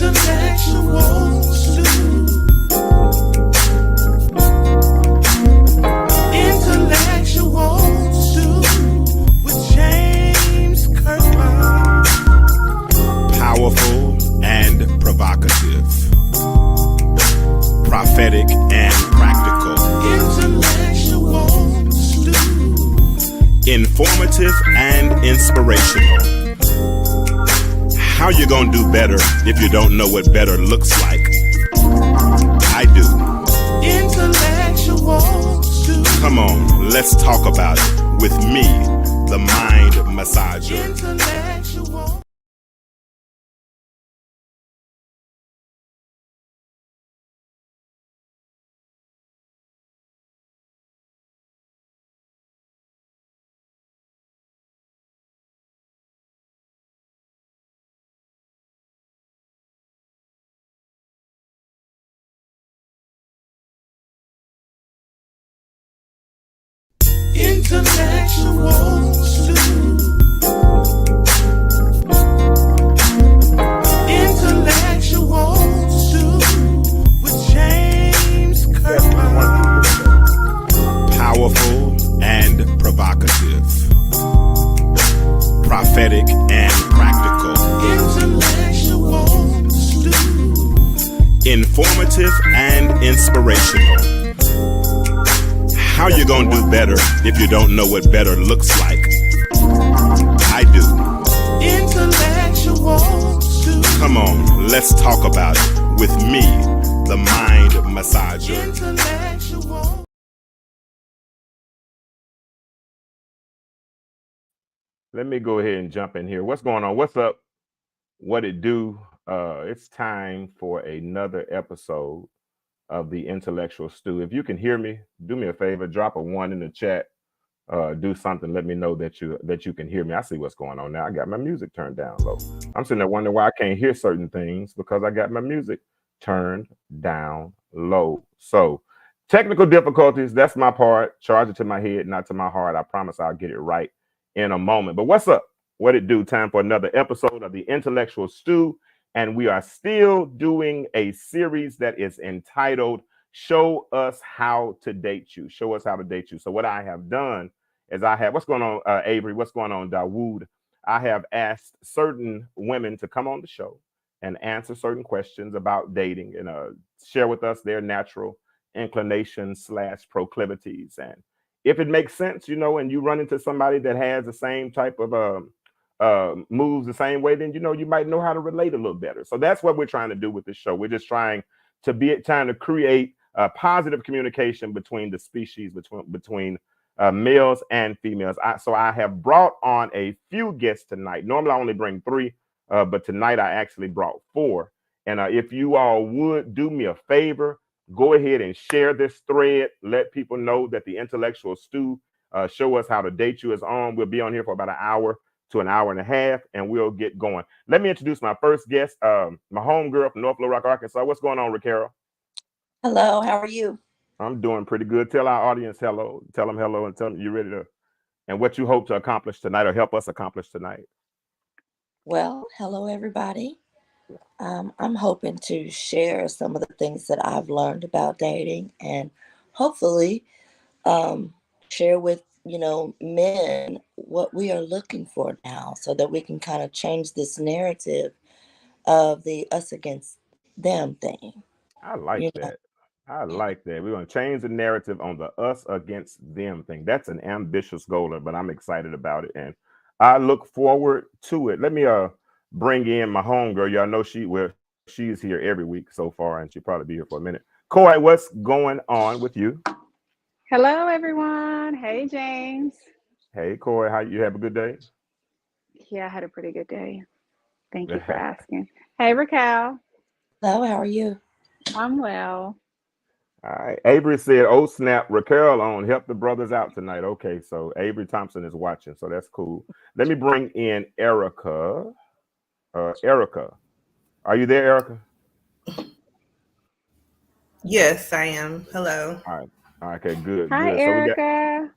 Intellectual stew. Intellectual stew with James Kirkland. Powerful and provocative. Prophetic and practical. Intellectual stew. Informative and inspirational. How you gonna do better if you don't know what better looks like? I do. Intellectual stew. Come on, let's talk about it with me, the mind massager. Intellectual. Intellectual stew. Intellectual stew with James Kirkland. Powerful and provocative. Prophetic and practical. Intellectual stew. Informative and inspirational. How you gonna do better if you don't know what better looks like? I do. Intellectual stew. Come on, let's talk about it with me, the mind massager. Intellectual. Let me go ahead and jump in here. What's going on? What's up? What it do? It's time for another episode of the Intellectual Stew. If you can hear me, do me a favor, drop a 1 in the chat. Do something. Let me know that you can hear me. I see what's going on now. I got my music turned down low. I'm sitting there wondering why I can't hear certain things because I got my music turned down low. So technical difficulties, that's my part. Charge it to my head, not to my heart. I promise I'll get it right in a moment. But what's up? What it do? Time for another episode of the Intellectual Stew. And we are still doing a series that is entitled Show Us How to Date You. Show Us How to Date You. So what I have done is what's going on, Avery? What's going on, Dawood? I have asked certain women to come on the show and answer certain questions about dating and share with us their natural inclinations / proclivities. And if it makes sense, and you run into somebody that has the same type of moves the same way, then you might know how to relate a little better. So that's what we're trying to do with this show. We're just trying to create positive communication between the species, between males and females. So I have brought on a few guests tonight. Normally I only bring 3, but tonight I actually brought 4. And if you all would do me a favor, go ahead and share this thread. Let people know that the Intellectual Stew, Show Us How to Date You, is on. We'll be on here for about an hour to an hour and a half, and we'll get going. Let me introduce my first guest, my homegirl from North Little Rock, Arkansas. What's going on, Raquel? Hello, how are you? I'm doing pretty good. Tell our audience hello. Tell them hello and tell them you're ready to, and what you hope to accomplish tonight or help us accomplish tonight. Well, hello, everybody. I'm hoping to share some of the things that I've learned about dating and hopefully share with, men what we are looking for now so that we can kind of change this narrative of the us against them thing. I like that. I like that. We're going to change the narrative on the us against them thing. That's an ambitious goal, but I'm excited about it. And I look forward to it. Let me bring in my homegirl. Y'all know she's here every week so far, and she'll probably be here for a minute. Coy, what's going on with you? Hello, everyone. Hey, James. Hey, Coy, how you have a good day? Yeah, I had a pretty good day. Thank you for asking. Hey, Raquel. Hello, how are you? I'm well. All right. Avery said, "Oh snap, Raquel on. Help the brothers out tonight." Okay, so Avery Thompson is watching, so that's cool. Let me bring in Erica. Erica, are you there, Erica? Yes, I am. Hello. All right. Okay, good. Hi, good. Erica.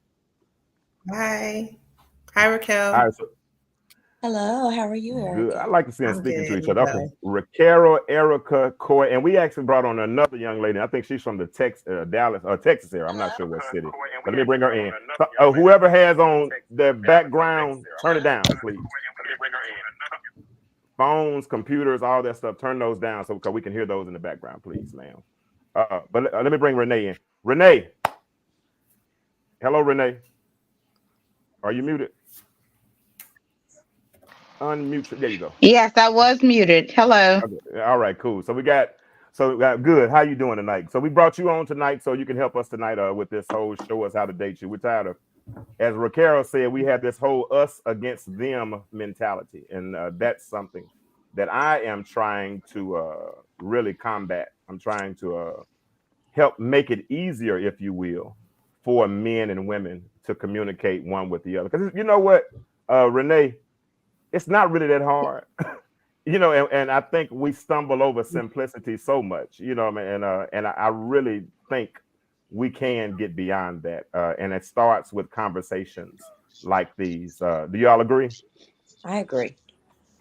Hi. Hi, Raquel. All right. Hello, how are you, Good. I Erica? like to see them I'm speaking to good. each You other. Okay. go. Rakara, Erica, Coy, and we actually brought on another young lady. I think she's from the Dallas or Texas area. I'm not sure what city. But let me bring her in. So, whoever has on their background, turn it down, please. Phones, computers, all that stuff. Turn those down so because we can hear those in the background, please, ma'am. But let me bring Renee in. Renee. Hello, Renee. Are you muted? Unmute. There you go. Yes, I was muted. Hello. Okay. All right, cool. So we got good. How you doing tonight? So we brought you on tonight so you can help us tonight with this whole show us how to date you. We're tired of, as Raquel said, we have this whole us against them mentality, and that's something that I am trying to really combat. I'm trying to help make it easier, if you will, for men and women to communicate one with the other. Because you know what, Renee, it's not really that hard. You know, and I think we stumble over simplicity so much, you know, and I really think we can get beyond that. And it starts with conversations like these. Do y'all agree? I agree.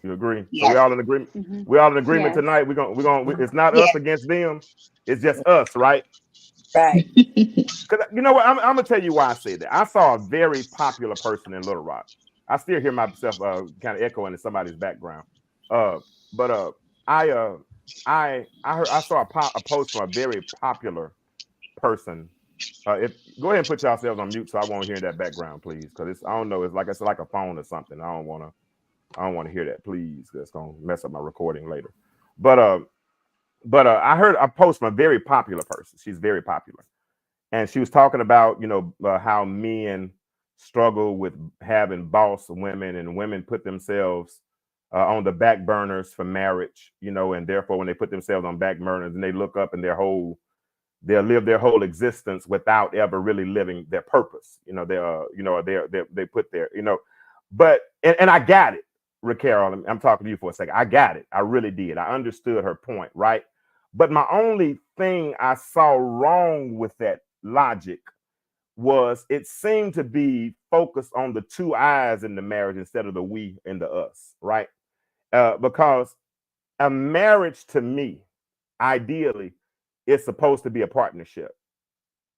You agree? So we Yes. all in agreement. Mhm. We all in agreement Yes. tonight. It's not us Yes. against them. It's just us, right? Right. Because you know what? I'm gonna tell you why I say that. I saw a very popular person in Little Rock. I still hear myself kind of echoing in somebody's background. But I saw a post from a very popular person. If go ahead and put yourselves on mute so I won't hear that background, please, because it's I don't know, it's like a phone or something. I don't want to hear that, please, because it's gonna mess up my recording later. But I heard a post from a very popular person. She's very popular, and she was talking about how men struggle with having boss women, and women put themselves on the back burners for marriage, and therefore when they put themselves on back burners and they look up and they'll live their whole existence without ever really living their purpose. They put their, but and I got it, Raquel. I'm talking to you for a second. I got it. I really did. I understood her point, right? But my only thing I saw wrong with that logic was it seemed to be focused on the two I's in the marriage instead of the we and the us, right? Because a marriage to me, ideally, is supposed to be a partnership.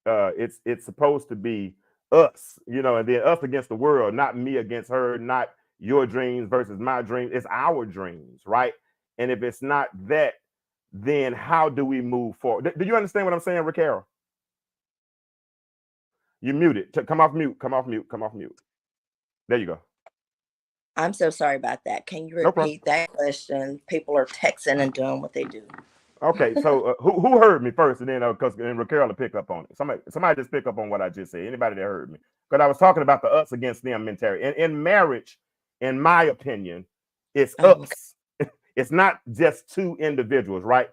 It's supposed to be us, and then us against the world, not me against her, not your dreams versus my dreams. It's our dreams, right? And if it's not that, then how do we move forward? Do you understand what I'm saying, Raquel? You muted. Come off mute. Come off mute. Come off mute. There you go. I'm so sorry about that. Can you No problem. repeat that question? People are texting and doing what they do. Okay, so who heard me first, and then because Raquel will pick up on it. Somebody just pick up on what I just said. Anybody that heard me, because I was talking about the us against them mentality. And in marriage, in my opinion, it's us. It's not just two individuals, right?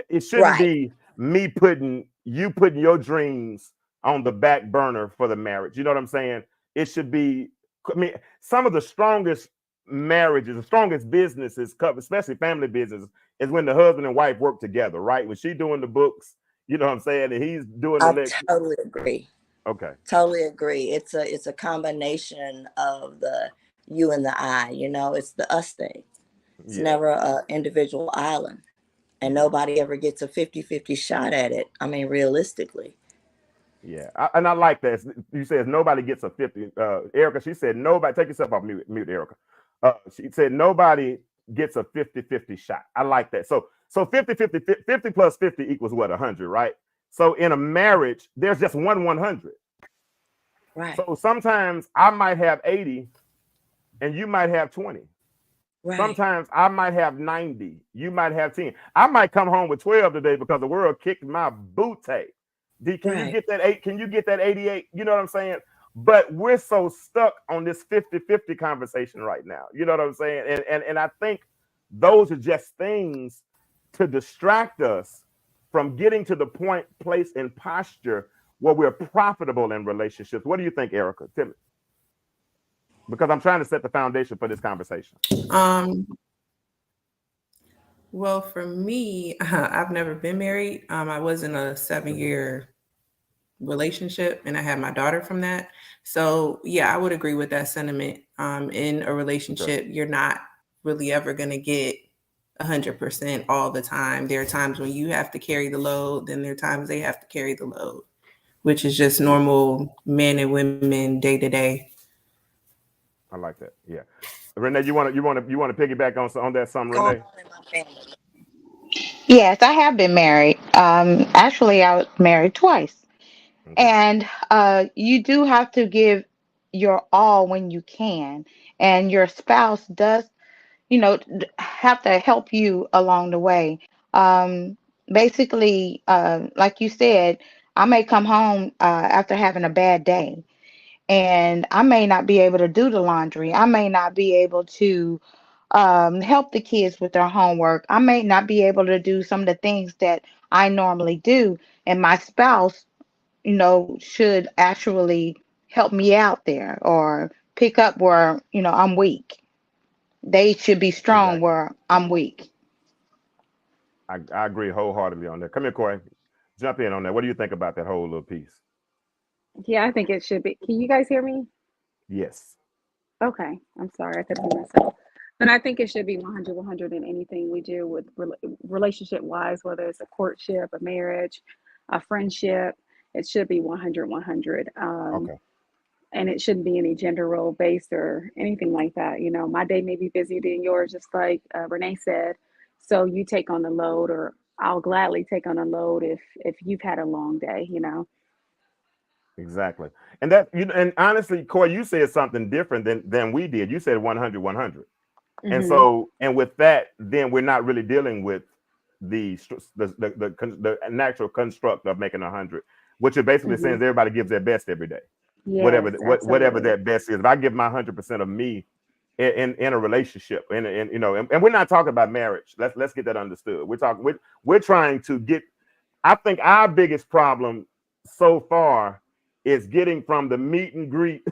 It shouldn't be me putting your dreams on the back burner for the marriage. You know what I'm saying? It should be. I mean, some of the strongest marriages, the strongest businesses, especially family businesses, is when the husband and wife work together, right? When she's doing the books, you know what I'm saying, and he's doing the lecture. Totally agree. Okay. Totally agree. It's a combination of the you and the I. It's the us thing. It's never an individual island, and nobody ever gets a 50-50 shot at it. I mean, realistically. Yeah, and I like that. You said nobody gets a 50. Erica, she said nobody. Take yourself off mute, Erica. She said nobody gets a 50-50 shot. I like that. So 50 plus 50 equals what? 100, right? So in a marriage, there's just 100. Right. So sometimes I might have 80 and you might have 20. Right. Sometimes I might have 90. You might have 10. I might come home with 12 today because the world kicked my booty. Can you get that 8? Can you get that 88? You know what I'm saying? But we're so stuck on this 50-50 conversation right now. You know what I'm saying? And I think those are just things to distract us from getting to the point, place, and posture where we're profitable in relationships. What do you think, Erica? Tell me. Because I'm trying to set the foundation for this conversation. Well, for me, I've never been married. I was in a 7-year relationship, and I had my daughter from that. So yeah, I would agree with that sentiment. In a relationship, you're not really ever going to get 100% all the time. There are times when you have to carry the load, then there are times they have to carry the load, which is just normal men and women day to day. I like that. Yeah. Renee, you want to piggyback on that some, Going Renee? on in my family. Yes, I have been married. Actually, I was married twice. Okay. And you do have to give your all when you can. And your spouse does, have to help you along the way. Um, Basically, like you said, I may come home after having a bad day, and I may not be able to do the laundry. I may not be able to help the kids with their homework. I may not be able to do some of the things that I normally do. And my spouse, should actually help me out there or pick up where, I'm weak. They should be strong Exactly. where I'm weak. I agree wholeheartedly on that. Come here, Corey. Jump in on that. What do you think about that whole little piece? Yeah, I think it should be. Can you guys hear me? Yes. Okay, I'm sorry, I couldn't hear myself. And I think it should be 100, 100 in anything we do with relationship wise, whether it's a courtship, a marriage, a friendship. It should be 100, 100. Okay. And it shouldn't be any gender role based or anything like that. You know, my day may be busier than yours, just like Renee said. So you take on the load, or I'll gladly take on a load if you've had a long day. You know. Exactly. And that and honestly, Corey, you said something different than we did. You said 100, 100. And Hmm. so, and with that, then we're not really dealing with the natural construct of making 100, which it basically Hmm. says everybody gives their best every day, whatever Yes, whatever absolutely. that best is. If I give my 100% of me in a relationship, and we're not talking about marriage. Let's get that understood. We're trying to get. I think our biggest problem so far is getting from the meet and greet,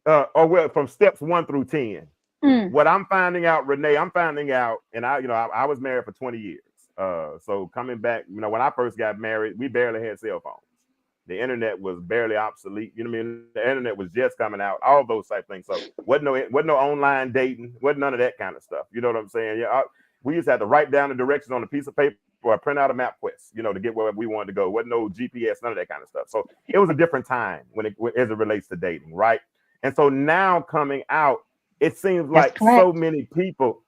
from steps 1 through 10. Mm. What I'm finding out, Renee, and I was married for 20 years. So coming back, when I first got married, we barely had cell phones. The internet was barely obsolete. You know what I mean? The internet was just coming out, all those type things. So wasn't no online dating, wasn't none of that kind of stuff. You know what I'm saying? Yeah, we used to have to write down the directions on a piece of paper or print out a MapQuest, to get where we wanted to go. Wasn't no GPS, none of that kind of stuff. So it was a different time as it relates to dating, right? And so now coming out, it seems That's like so correct. many people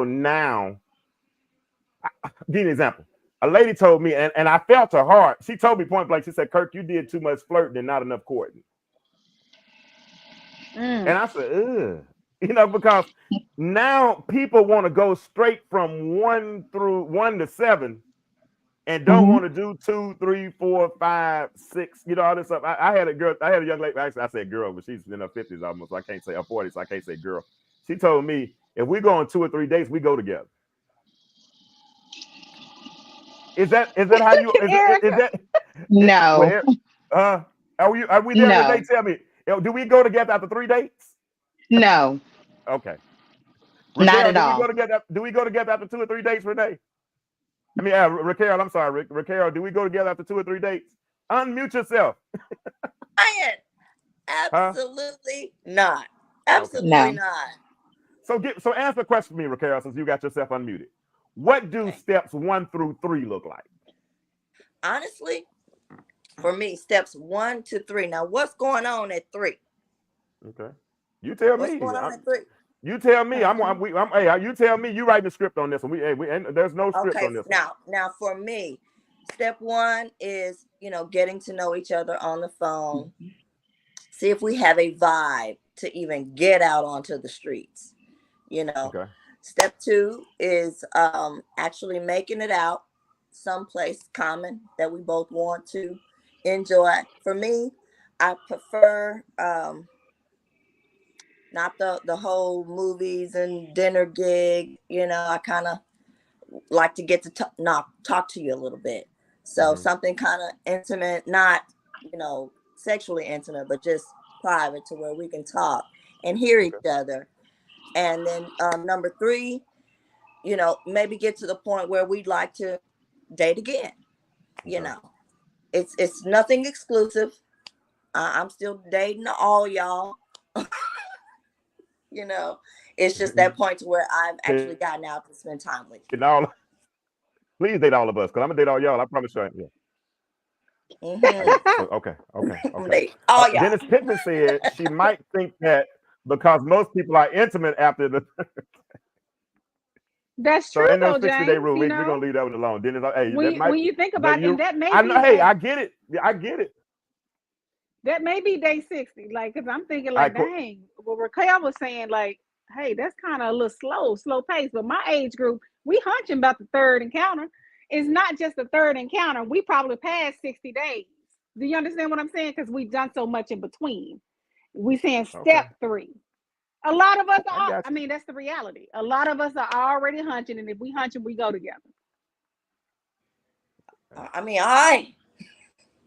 now. Give you an example. A lady told me, and I felt her heart. She told me point blank, she said, Kirk, you did too much flirting and not enough courting. Mm. And I said, ugh. Because now people want to go straight from 1 to 7 and don't Hmm. want to do 2, 3, 4, 5, 6, all this stuff. I had a young lady, actually I said girl, but she's in her 50s almost, so I can't say her 40s, so I can't say girl. She told me if we go on 2 or 3 dates, we go together. Is that how you is Erica. that No, well, are we there, Renee? no, Tell me, do we go together after 3 dates? no, Okay. not Raquel, at all. do we go together after 2 or 3 dates, Renee? I mean, Raquel, I'm sorry, Raquel, do we go together after 2 or 3 dates? Unmute yourself. Ryan, Huh? absolutely not. Okay. Absolutely No. not. So answer the question for me, Raquel, since you got yourself unmuted. What do Okay. steps 1 through 3 look like? Honestly, for me, steps 1 to 3. Now, what's going on at 3? Okay. You tell What's me. going on at 3? You tell me. Okay. Hey, you tell me. You writing the script on this one. And there's no script Okay. on this one. Now for me, step 1 is, getting to know each other on the phone. See if we have a vibe to even get out onto the streets. Okay. Step 2 is actually making it out someplace common that we both want to enjoy. For me, I prefer not the whole movies and dinner gig. I kind of like to get to talk to you a little bit. So Mm-hmm. something kind of intimate, not sexually intimate, but just private, to where we can talk and hear each Okay. other. And then number 3, maybe get to the point where we'd like to date again. You Okay. know. it's nothing exclusive. I'm still dating all y'all. You know, it's just that point to where I've actually gotten out to spend time with you. And all, please date all of us, because I'm gonna date all y'all. I promise you. Yeah. So, okay. All y'all. Dennis Pittman said she might think that because most people are intimate after the. That's So true, in those though, 60-day James. rule, You we're gonna know, leave that one alone. Dennis, hey, that might, when you think but about you, it, that may I be know. Hey, that, I get it. Yeah, I get it. that may be day 60. Like, because I'm thinking, I like, dang, what Raquel was saying, like, hey, that's kind of a little slow pace. But my age group, we hunching about the third encounter. It's not just the third encounter. We probably passed 60 days. Do you understand what I'm saying? Because we've done so much in between. We saying step Okay. 3. A lot of us I are, got I you. mean, that's the reality. A lot of us are already hunching, and if we hunching, we go together. I mean, I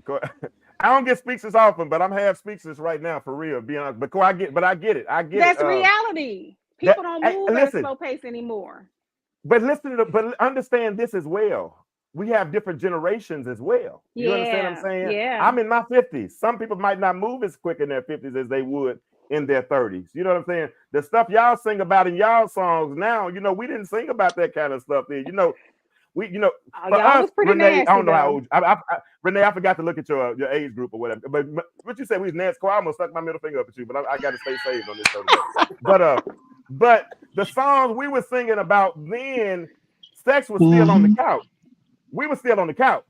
Go. I don't get speeches often, but I'm half speeches right now for real. Be honest, but I get it. I get That's it. reality. That, People don't hey, move at a listen, slow pace anymore. but understand this as well. We have different generations as well. You understand what I'm saying? Yeah. I'm in my 50s. Some people might not move as quick in their 50s as they would in their 30s. You know what I'm saying? The stuff y'all sing about in y'all songs now, we didn't sing about that kind of stuff then. For y'all us, was pretty Renee, I nasty, don't know how though. old. Renee, I forgot to look at your age group or whatever. But what you said, we was nasty. I almost stuck my middle finger up at you, but I got to stay saved on this show today. But the songs we were singing about then, sex was still on the couch. We were still on the couch.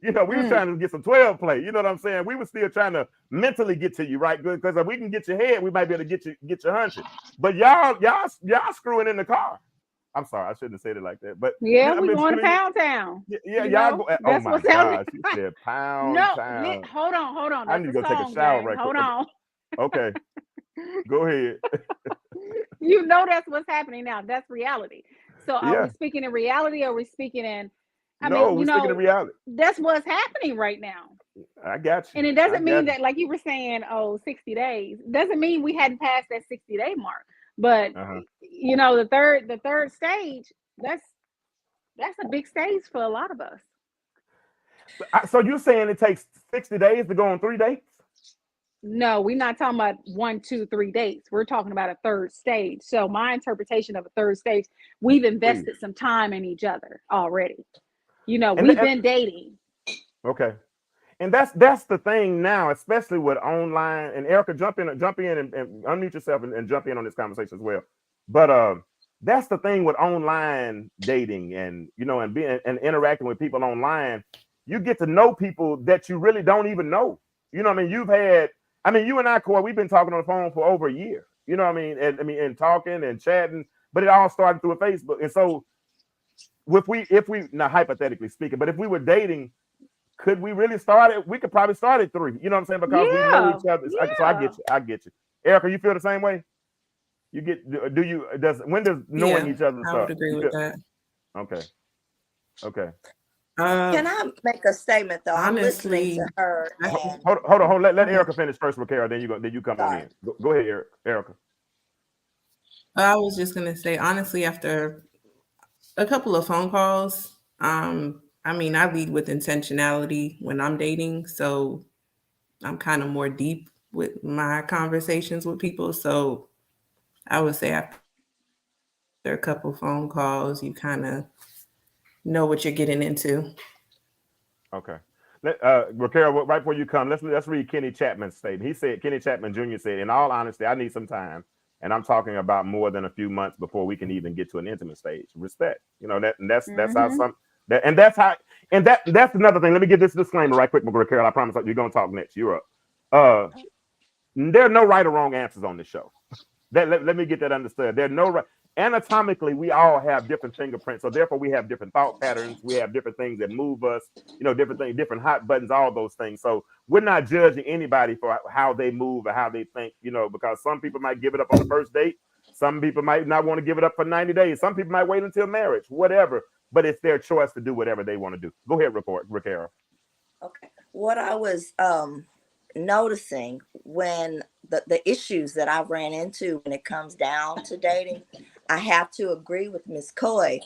We were trying to get some 12 play. You know what I'm saying? We were still trying to mentally get to you, right? Good, because if we can get your head, we might be able to get your hunching. But y'all screwing in the car. I'm sorry, I shouldn't have said it like that. But Yeah, we going to Pound Town. Yeah, y'all go. Oh That's my what's happening. gosh, you said Pound No, Town. hold on. I That's need to a go take a song, shower James. right Hold quick. on. Okay, go ahead. You know that's what's happening now. That's reality. So are we Yeah. speaking in reality or are we speaking in, No, we're speaking in reality. that's what's happening right now. I got you. And it doesn't mean that, like you were saying, 60 days. Doesn't mean we hadn't passed that 60-day mark. But the third stage, that's a big stage for a lot of us. So you're saying it takes 60 days to go on 3 dates? No, we're not talking about 1, 2, 3 dates. We're talking about a third stage. So my interpretation of a third stage, we've invested some time in each other already. We've been dating. Okay. And that's the thing now, especially with online. And Erica, jump in and unmute yourself and jump in on this conversation as well. But that's the thing with online dating and and being and interacting with people online. You get to know people that you really don't even know. You know what I mean? You and I, Corey, we've been talking on the phone for over a year. You know what I mean? And talking and chatting, but it all started through a Facebook. And so if we now hypothetically speaking, but if we were dating, could we really start it? We could probably start at 3. You know what I'm saying? Because we know each other. Yeah. So I get you. Erica, you feel the same way? When does knowing each other start? I would agree with that. Okay. Can I make a statement though? Honestly, I'm listening to her. Hold on. Let Erica finish first, Raquel. Then you come on in. Go ahead, Erica. I was just gonna say, honestly, after a couple of phone calls, I lead with intentionality when I'm dating, so I'm kind of more deep with my conversations with people. So I would say after a couple phone calls, you kind of know what you're getting into. Okay. Raquel, right before you come, let's read Kenny Chapman's statement. Kenny Chapman Jr. said, "In all honesty, I need some time, and I'm talking about more than a few months before we can even get to an intimate stage. Respect, that's another thing. Let me give this disclaimer right quick, Raquel. I promise you're gonna talk next. You're up. There are no right or wrong answers on this show. Let me get that understood. There are no right. Anatomically, we all have different fingerprints, so therefore we have different thought patterns. We have different things that move us, different things, different hot buttons, all those things. So we're not judging anybody for how they move or how they think, because some people might give it up on the first date. Some people might not want to give it up for 90 days. Some people might wait until marriage, whatever. But it's their choice to do whatever they want to do. Go ahead, Raquel. Okay. What I was noticing when the issues that I ran into when it comes down to dating, I have to agree with Miss Coy.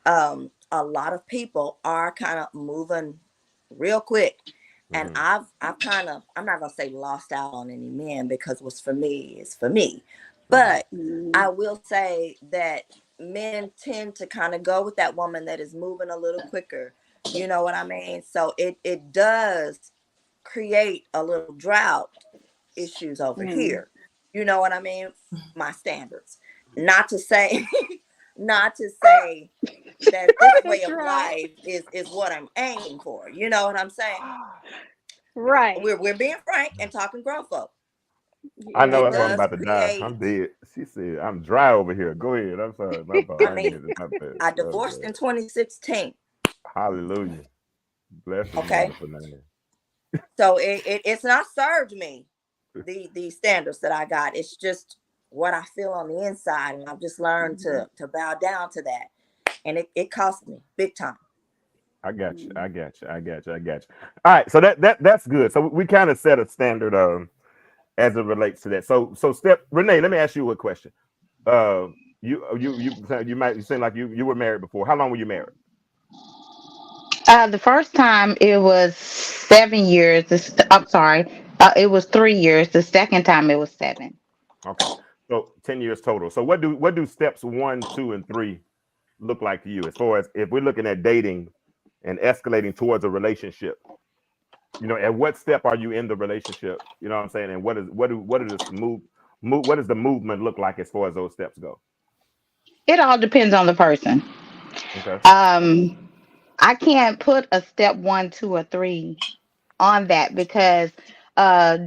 A lot of people are kind of moving real quick. And Mhm. I've kind of, I'm not gonna say lost out on any men, because what's for me is for me. Mhm. But I will say that men tend to kind of go with that woman that is moving a little quicker. You know what I mean? So it does create a little drought issues over Mm. here. You know what I mean? My standards. Not to say not to say that this The way of drought. life is what I'm aiming for. You know what I'm saying? Right. We're being frank and talking grown folk. I It know It that's why I'm is. does about to die. create. I'm dead. She said, I'm dry over here. Go ahead. I'm sorry. My fault. I I ain't mean, mean to. My bad. I My divorced bad. in 2016. Hallelujah. Bless his Okay, wonderful name. so it's not served me the standards that I got. It's just what I feel on the inside, and I've just learned Mhm. to bow down to that, and it cost me big time. I got you. Mm. I got you. I got you. I got you. All right. So that's good. So we kind of set a standard as it relates to that. So step Renee, let me ask you a question. Uh you might you seem like you were married before. How long were you married? The first time it was 7 years. I'm sorry. It was 3 years. The second time it was 7. Okay. So 10 years total. So what do steps 1, 2, and 3 look like to you as far as if we're looking at dating and escalating towards a relationship? At what step are you in the relationship? You know what I'm saying? And what does what does the movement look like as far as those steps go? It all depends on the person. Okay. Um, I can't put a step 1, 2, or 3 on that because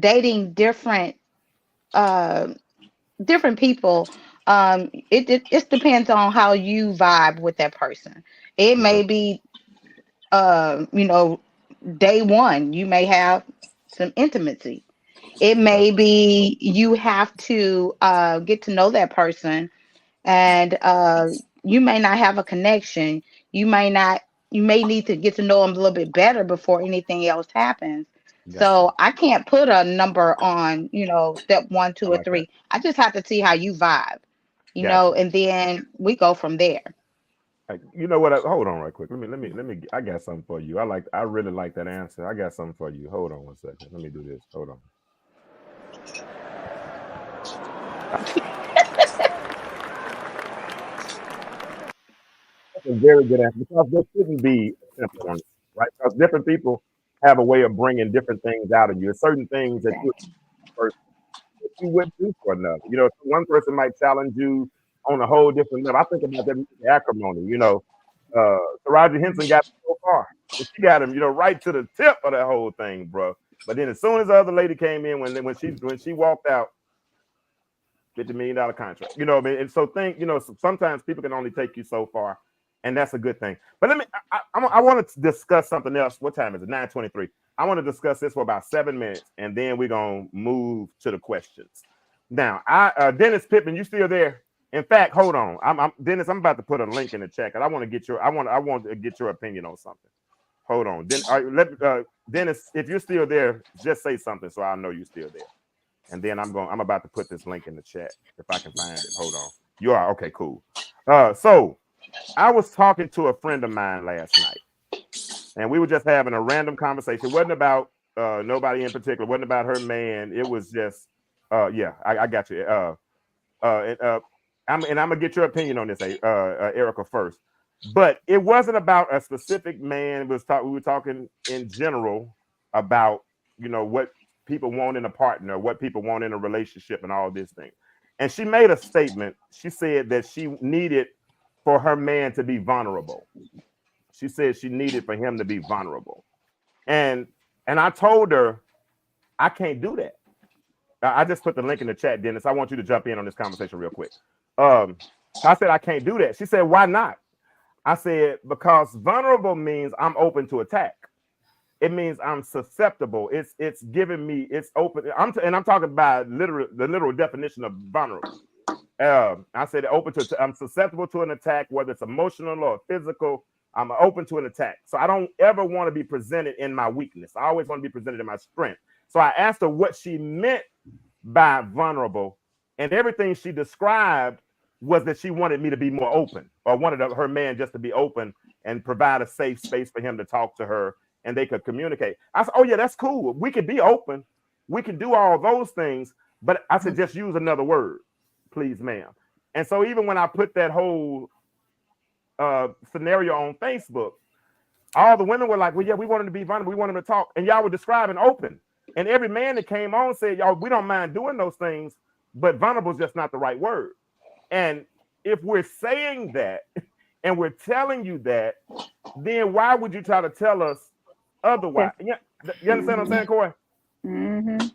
dating uh, different people, it just depends on how you vibe with that person. It Okay. may be, you know, day one, you may have some intimacy. It Okay. may be you have to get to know that person, and you may not have a connection. You may not. You may need to get to know them a little bit better before anything else happens. Gotcha. So I can't put a number on, step one, I two, or like that. three. I just have to see how you vibe, Gotcha. and then we go from there. You know what? Hold on, right quick. Let me. I got something for you. I really like that answer. I got something for you. Hold on one second. Let me do this. Hold on. That's a very good answer because there shouldn't be a template on it, right? Because different people have a way of bringing different things out of you. There's certain things that you Exactly. first that you wouldn't do for another. One person might challenge you on a whole different level. I think about that movie Acrimony. Taraji Henson got so far, and she got him, right to the tip of that whole thing, bro. But then as soon as the other lady came in, when she walked out, $50 million contract. You know what I mean? And so sometimes people can only take you so far, and that's a good thing. But I want to discuss something else. What time is it? 9:23. I want to discuss this for about 7 minutes, and then we're gonna move to the questions. Now, Dennis Pittman, you still there? In fact, hold on. Dennis. I'm about to put a link in the chat, and I want to get your opinion on something. Hold on. Dennis, if you're still there, just say something so I know you're still there. And then I'm about to put this link in the chat if I can find it. Hold on. You are okay, cool. So I was talking to a friend of mine last night, and we were just having a random conversation. It wasn't about nobody in particular, it wasn't about her man. It was just yeah, I got you. And, I'm gonna get your opinion on this, Erica, first. But it wasn't about a specific man. We were talking in general about what people want in a partner, what people want in a relationship, and all this thing. And she made a statement. She said that she needed for her man to be vulnerable. She said she needed for him to be vulnerable. And I told her I can't do that. I just put the link in the chat, Dennis. I want you to jump in on this conversation real quick. Um, I said I can't do that. She said, "Why not?" I said, "Because vulnerable means I'm open to attack. It means I'm susceptible. It's giving me it's open. And I'm talking about the literal definition of vulnerable. I said I'm susceptible to an attack, whether it's emotional or physical. I'm open to an attack. So I don't ever want to be presented in my weakness. I always want to be presented in my strength." So I asked her what she meant by vulnerable, and everything she described was that she wanted me to be more open, or wanted her man just to be open and provide a safe space for him to talk to her and they could communicate. I said, oh yeah, that's cool. We could be open. We can do all those things. But I said, just use another word, please, ma'am. And so even when I put that whole scenario on Facebook, all the women were like, well, yeah, we want them to be vulnerable. We want them to talk. And y'all were describing open. And every man that came on said, y'all, we don't mind doing those things, but vulnerable is just not the right word. And if we're saying that and we're telling you that, then why would you try to tell us otherwise? Yeah. You understand what I'm saying, Corey? Mm-hmm.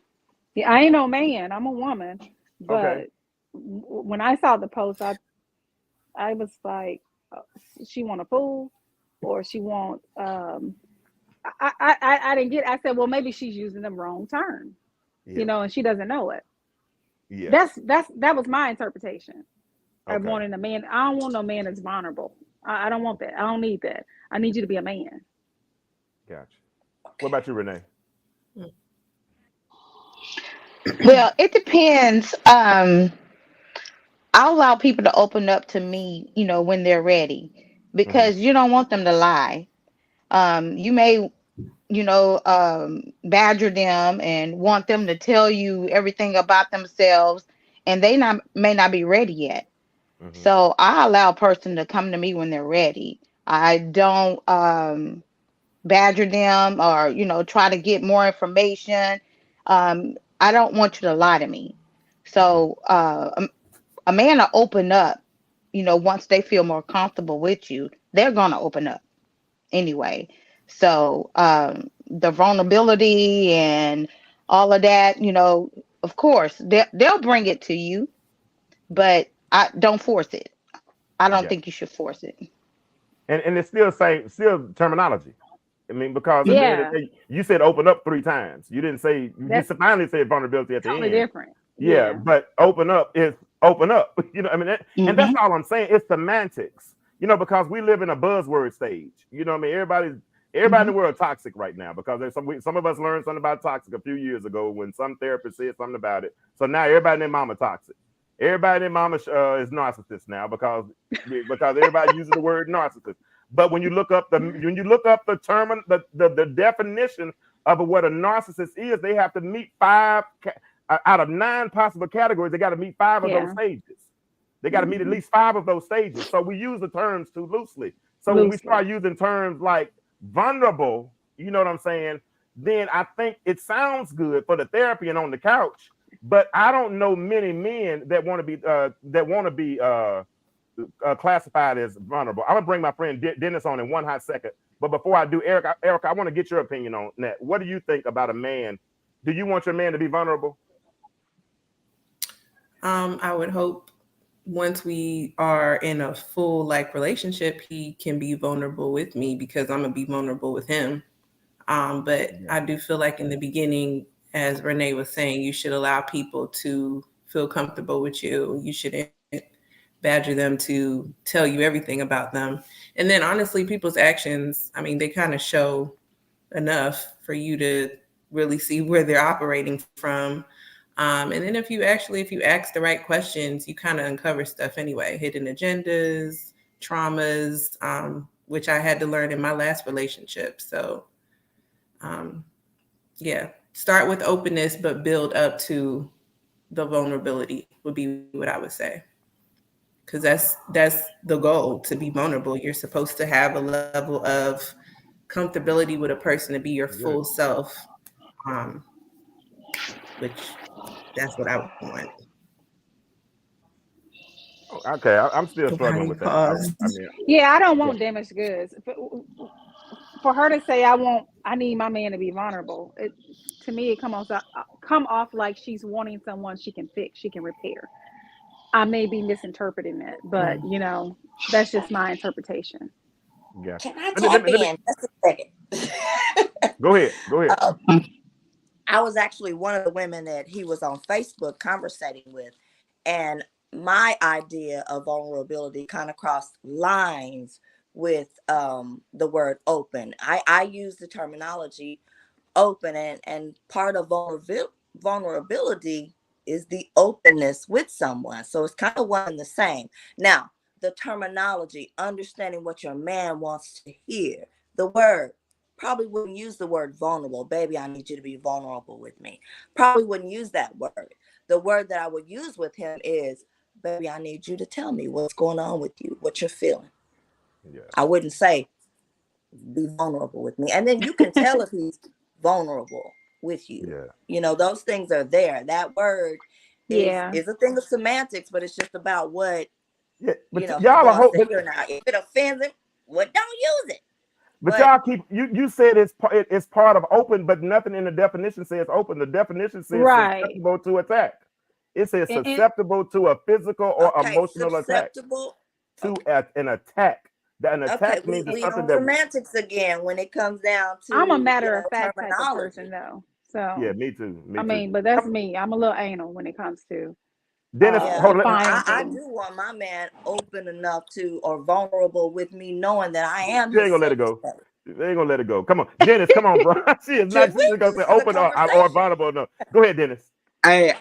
Yeah, I ain't no man. I'm a woman. But Okay. when I saw the post, I was like, she want a fool, or she want I didn't get. I said, well, maybe she's using the wrong term, Yeah. you know, and she doesn't know it. Yeah. That was my interpretation. I Okay. wanted a man. I don't want no man that's vulnerable. I don't want that. I don't need that. I need you to be a man. Gotcha. What about you, Renee? Well, it depends. I'll allow people to open up to me, you know, when they're ready, because you don't want them to lie. You may, you know, badger them and want them to tell you everything about themselves, and they may not be ready yet. Mm-hmm. So I allow a person to come to me when they're ready. I don't badger them or, you know, try to get more information. I don't want you to lie to me. So a man will open up, you know, once they feel more comfortable with you, they're going to open up anyway. So the vulnerability and all of that, you know, of course, they'll bring it to you, but I don't force it. I don't Yeah. think you should force it. And it's still terminology. I mean, because at the end of Yeah, the day, you said open up 3 times. You didn't say, you that's just finally said vulnerability at the totally end. different. Yeah, but open up is open up. You know, I mean, and that's Mm-hmm. all I'm saying. It's semantics. You know, because we live in a buzzword stage. You know what I mean? Everybody in Mm-hmm. the world is toxic right now, because there's some of us learned something about toxic a few years ago when some therapist said something about it. So now everybody and their mama toxic. Everybody and their mama is narcissist now, because everybody uses the word narcissist. But when you look up the term, the definition of what a narcissist is, they have to meet 5 out of 9 possible categories. They got to meet 5 of those Yeah, stages. They got to meet at least 5 of those stages. So we use the terms too loosely. So when we loosely. start using terms like vulnerable, you know what I'm saying, then I think it sounds good for the therapy and on the couch. But I don't know many men that want to be classified as vulnerable. I'm gonna bring my friend Dennis on in one hot second. But before I do, Eric, I want to get your opinion on that. What do you think about a man? Do you want your man to be vulnerable? I would hope once we are in a full relationship, he can be vulnerable with me, because I'm gonna be vulnerable with him. But I do feel like in the beginning, as Renee was saying, you should allow people to feel comfortable with you. You shouldn't badger them to tell you everything about them. And then honestly, people's actions, I mean, they kind of show enough for you to really see where they're operating from. And then if you ask the right questions, you kind of uncover stuff anyway, hidden agendas, traumas, which I had to learn in my last relationship. So yeah, start with openness, but build up to the vulnerability would be what I would say. Because that's the goal, to be vulnerable. You're supposed to have a level of comfortability with a person to be your full self, which that's what I want. Okay, I'm still struggling with that. I mean, Yeah, I don't yeah, want damaged goods. For her to say I need my man to be vulnerable, to me it come off like she's wanting someone she can fix, she can repair. I may be misinterpreting it, but you know, that's just my interpretation. yeah. Can I Let tap me in just a second? go ahead. Go ahead. I was actually one of the women that he was on Facebook conversating with, and my idea of vulnerability kind of crossed lines with the word open. I use the terminology open, and part of vulnerability is the openness with someone. So it's kind of one and the same. Now, the terminology, understanding what your man wants to hear, the word probably wouldn't use the word vulnerable. Baby, I need you to be vulnerable with me. Probably wouldn't use that word. The word that I would use with him is, baby, I need you to tell me what's going on with you, what you're feeling. Yeah. I wouldn't say, be vulnerable with me. And then you can tell if he's vulnerable with you. Yeah. You know, those things are there. That word Yeah. is a thing of semantics, but it's just about what, Yeah. But you know, y'all he are wants to hope. hear now. If it offends him, well, don't use it. But y'all keep you said it's part of open, but nothing in the definition says open. The definition says Right. susceptible to attack. It says And- susceptible to a physical or emotional attack. susceptible. To an attack. That an attack Okay, means we something on that. semantics again when it comes down to, I'm a matter of fact type of terminology. person though. So Yeah, me too. I mean, but that's me. I'm a little anal when it comes to Dennis, hold on. defining I things. do want my man open enough to or vulnerable with me, knowing that I am. She ain't gonna let it go. They ain't gonna let it go. Come on, Dennis. Come on, bro. She is not. She's gonna say open or vulnerable. No, go ahead, Dennis. I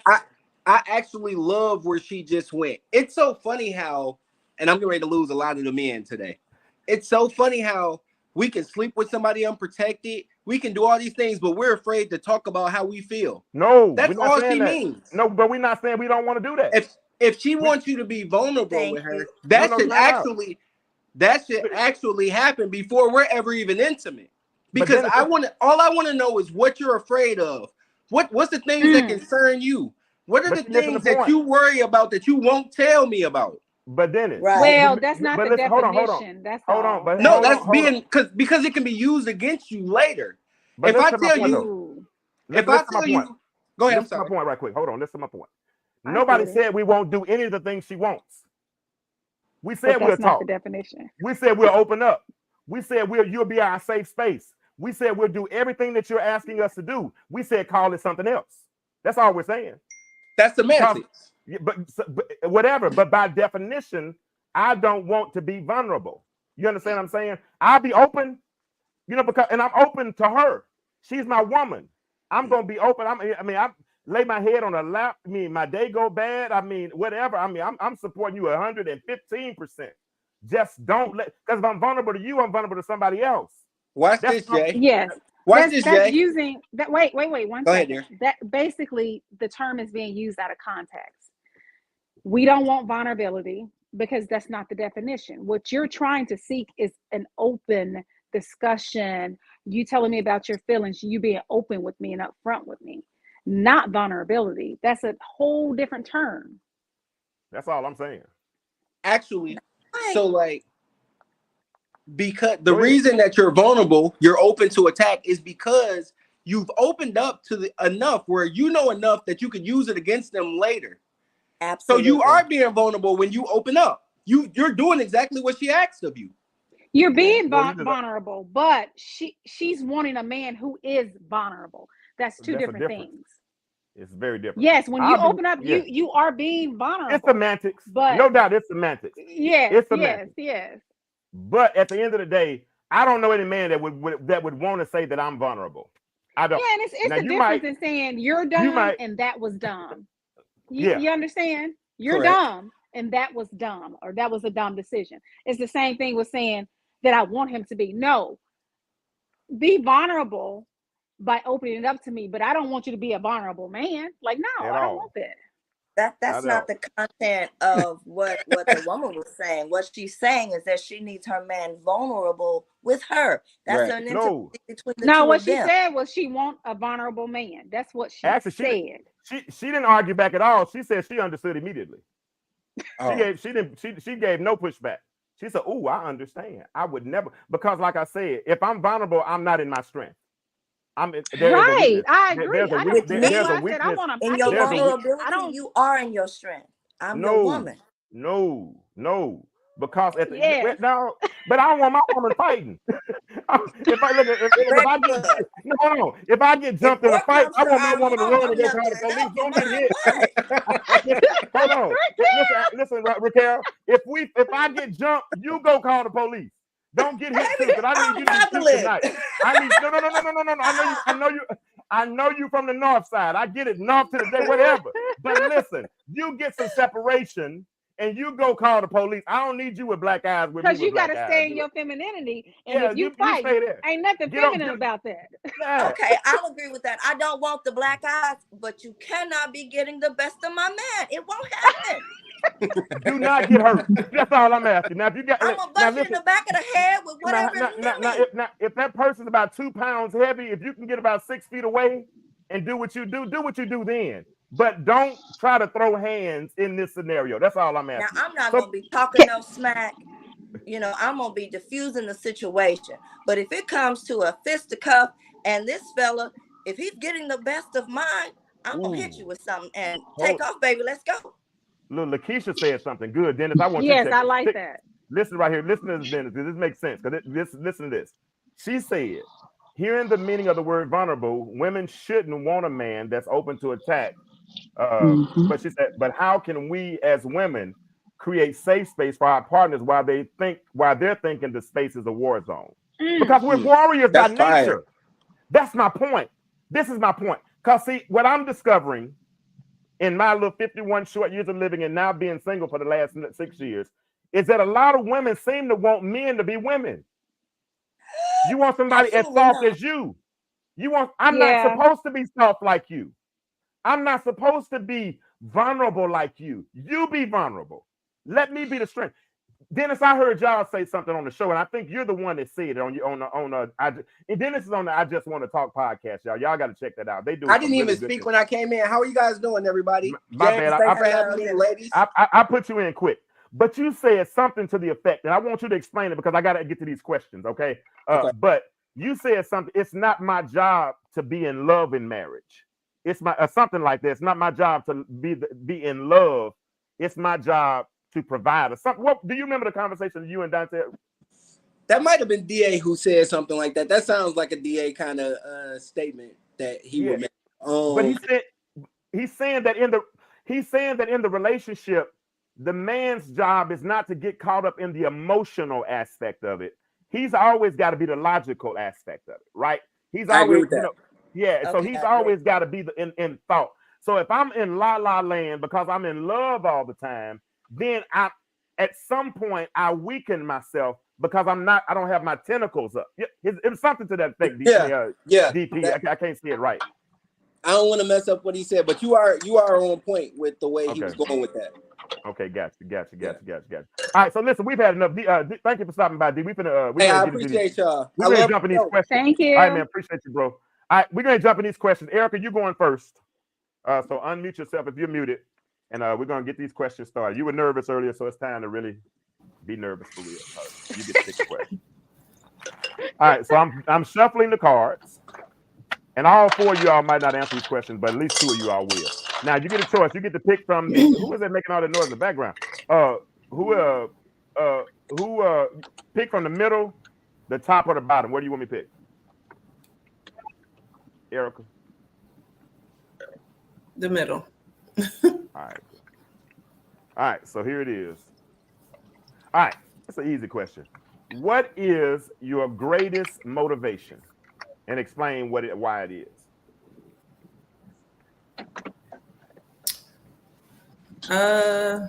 actually love where she just went. It's so funny how, and I'm getting ready to lose a lot of the men today. It's so funny how we can sleep with somebody unprotected. We can do all these things, but we're afraid to talk about how we feel. No, that's we're not all saying she that. means. No, but we're not saying we don't want to do that. If she wants you to be vulnerable with her, that should actually happen before we're ever even intimate. Because all I want to know is what you're afraid of. What's the things that concern you? What are the things that you worry about that you won't tell me about? But Dennis, well, that's not the definition. Hold on. But no, that's being because it can be used against you later. But if I tell you, go ahead. I'm sorry. My point right quick. Hold on. Listen to my point. Nobody said we won't do any of the things she wants. We said we'll talk. That's not the definition. We said we'll open up. We said you'll be our safe space. We said we'll do everything that you're asking us to do. We said call it something else. That's all we're saying. That's semantics. But whatever. But by definition, I don't want to be vulnerable. You understand what I'm saying? I'll be open, and I'm open to her. She's my woman. I'm gonna be open. I lay my head on her lap. I mean, my day go bad. I mean, whatever. I mean, I'm supporting you 115%. Just don't because if I'm vulnerable to you, I'm vulnerable to somebody else. Watch this, Jay. Yes. Watch this, Jay. Using that. Wait. 1 second. Go ahead, dear. That basically the term is being used out of context. We don't want vulnerability because that's not the definition. What you're trying to seek is an open discussion. You telling me about your feelings, you being open with me and upfront with me, not vulnerability. That's a whole different term. That's all I'm saying. Actually, so because the reason that you're vulnerable, you're open to attack is because you've opened up to enough where you know enough that you could use it against them later. Absolutely. So you are being vulnerable when you open up. You're doing exactly what she asked of you. You're being vulnerable, but she's wanting a man who is vulnerable. That's two different things. It's very different. Yes, when you open up, you are being vulnerable. It's semantics, but no doubt it's semantics. Yes, it's semantics. Yes. But at the end of the day, I don't know any man that would want to say that I'm vulnerable. I don't. Yeah, and it's the difference in saying you're dumb and that was dumb. You understand? You're dumb and that was dumb, or that was a dumb decision. It's the same thing with saying that I want him to be. No, be vulnerable by opening it up to me, but I don't want you to be a vulnerable man. Like, no, I don't want that. That's not the content of what the woman was saying. What she's saying is that she needs her man vulnerable with her. That's an intimacy between the two No, what of she them. said was she want a vulnerable man. That's what she said. She didn't argue back at all. She said she understood immediately. She gave no pushback. She said, "Oh, I understand. I would never," because like I said, if I'm vulnerable, I'm not in my strength. I agree. There's a weakness. In your vulnerability, you are in your strength. I'm your woman. No. Because at the end, now, but I don't want my woman fighting. if I get jumped in a fight, I want my woman to run and go call the police. Don't get hit. Hold on. Listen, Raquel. If I get jumped, you go call the police. Don't get hit too, because I need you to shoot tonight. No. I know you from the north side. I get it, north to the day, whatever. But listen, you get some separation and you go call the police. I don't need you with black eyes with me Because with you got black to eyes. stay in your femininity. And Yeah, if you you fight, stay there. ain't nothing Get on- feminine get- about that. Yeah. Okay, I'll agree with that. I don't want the black eyes, but you cannot be getting the best of my man. It won't happen. Do not get hurt. That's all I'm asking. Now, if you got, I'm gonna now bust you in the back of the head with whatever if that person's about 2 pounds heavy, if you can get about 6 feet away and do what you do then. But don't try to throw hands in this scenario. That's all I'm Now, asking. I'm not gonna be talking no smack. You know, I'm gonna be diffusing the situation. But if it comes to a fisticuff and this fella, if he's getting the best of mine, I'm gonna hit you with something and take off, baby. Let's go. Look, Lakeisha said something good. Dennis, I want you to Yes, check I it. like that. Listen right here. Listen to this, Dennis, because this makes sense. Because listen to this. She said, hearing the meaning of the word vulnerable, women shouldn't want a man that's open to attack. But she said, but how can we as women create safe space for our partners while they're thinking the space is a war zone? Because we're warriors by nature. That's my point. This is my point. Because see, what I'm discovering in my little 51 short years of living and now being single for the last 6 years is that a lot of women seem to want men to be women. You want somebody as soft as you. I'm not supposed to be soft like you. I'm not supposed to be vulnerable like you. You be vulnerable. Let me be the strength. Dennis, I heard y'all say something on the show, and I think you're the one that said it and Dennis is on the I Just Want to Talk podcast, y'all. Y'all got to check that out. They do. I didn't even speak when I came in. How are you guys doing, everybody? My bad. Thanks for having me, ladies. I put you in quick, but you said something to the effect, and I want you to explain it because I got to get to these questions, okay? But you said something. It's not my job to be in love in marriage. It's my something like that. It's not my job to be in love. It's my job to provide or something. What do you remember the conversation you and Dante? That might have been DA who said something like that. That sounds like a DA kind of statement that he would make. But he's saying that in the relationship, the man's job is not to get caught up in the emotional aspect of it. He's always got to be the logical aspect of it, right? He's always, so he's always got to be in thought. So if I'm in la la land because I'm in love all the time, then at some point I weaken myself because I don't have my tentacles up. It's something to that effect. DP. I can't see it right. I don't want to mess up what he said, but you are on point with the way he was going with that. Okay, gotcha. All right, so listen, we've had enough. Thank you for stopping by, D. I appreciate y'all. We're gonna jump in these questions. Thank you. All right, man, appreciate you, bro. All right, we're gonna jump in these questions. Erica, you going first. So unmute yourself if you're muted, and we're gonna get these questions started. You were nervous earlier, so it's time to really be nervous for real. You get to pick a question. All right, so I'm shuffling the cards, and all 4 of you all might not answer these questions, but at least 2 of you all will. Now you get a choice. You get to pick from who is that making all the noise in the background? Who pick from the middle, the top, or the bottom? What do you want me to pick? Erica. The middle. All right. So here it is. All right. That's an easy question. What is your greatest motivation? And explain why it is. I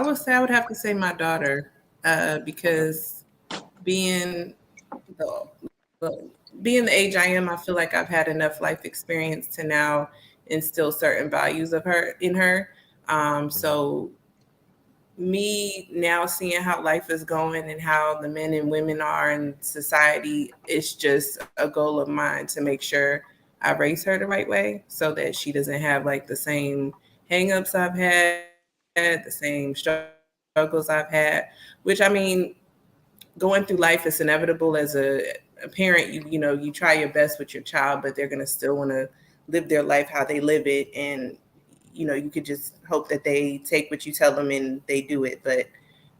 would have to say my daughter, because being the age I am, I feel like I've had enough life experience to now instill certain values in her. So me now seeing how life is going and how the men and women are in society, it's just a goal of mine to make sure I raise her the right way so that she doesn't have like the same hangups I've had, the same struggles I've had, which I mean, going through life is inevitable. As a parent, you try your best with your child, but they're going to still want to live their life how they live it. And, you could just hope that they take what you tell them and they do it. But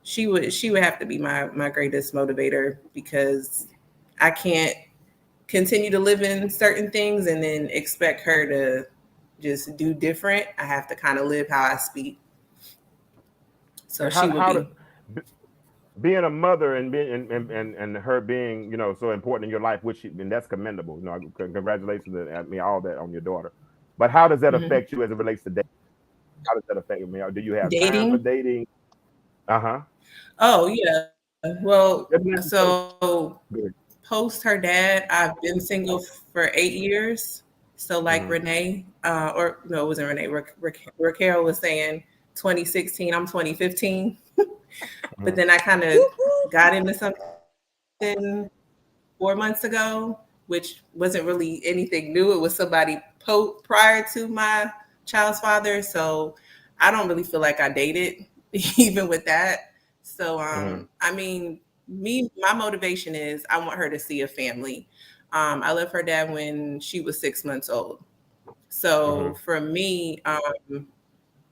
she would have to be my greatest motivator, because I can't continue to live in certain things and then expect her to just do different. I have to kind of live how I speak. So she would be. Being a mother and her being, so important in your life, and that's commendable. Congratulations and all that on your daughter. But how does that affect you as it relates to dating? How does that affect me? Do you have time for dating? Uh-huh. Oh yeah. Well, Let me ask you something. so Good. post her dad, I've been single for 8 years. So like Mhm. Renee, or no, it wasn't Renee. Raquel was saying 2016. I'm 2015. But Mhm. then I kind of got into something 4 months ago, which wasn't really anything new. It was somebody prior to my child's father. So I don't really feel like I dated, even with that. So, Mhm. I mean, my motivation is I want her to see a family. I left her dad when she was 6 months old. So Mhm. for me,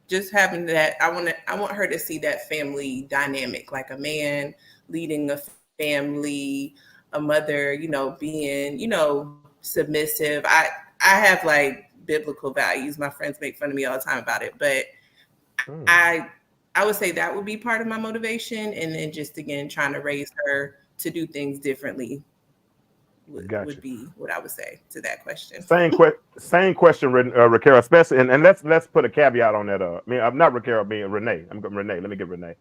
just having that, I want her to see that family dynamic, like a man leading a family, a mother, being, submissive. I have like biblical values. My friends make fun of me all the time about it, but Mm. I would say that would be part of my motivation, and then just again trying to raise her to do things differently would Gotcha. be what I would say to that question. Same question, Raquel, especially, and let's put a caveat on that. I mean, I'm not Raquel, being Renee. I'm going Renee. Let me get Renee.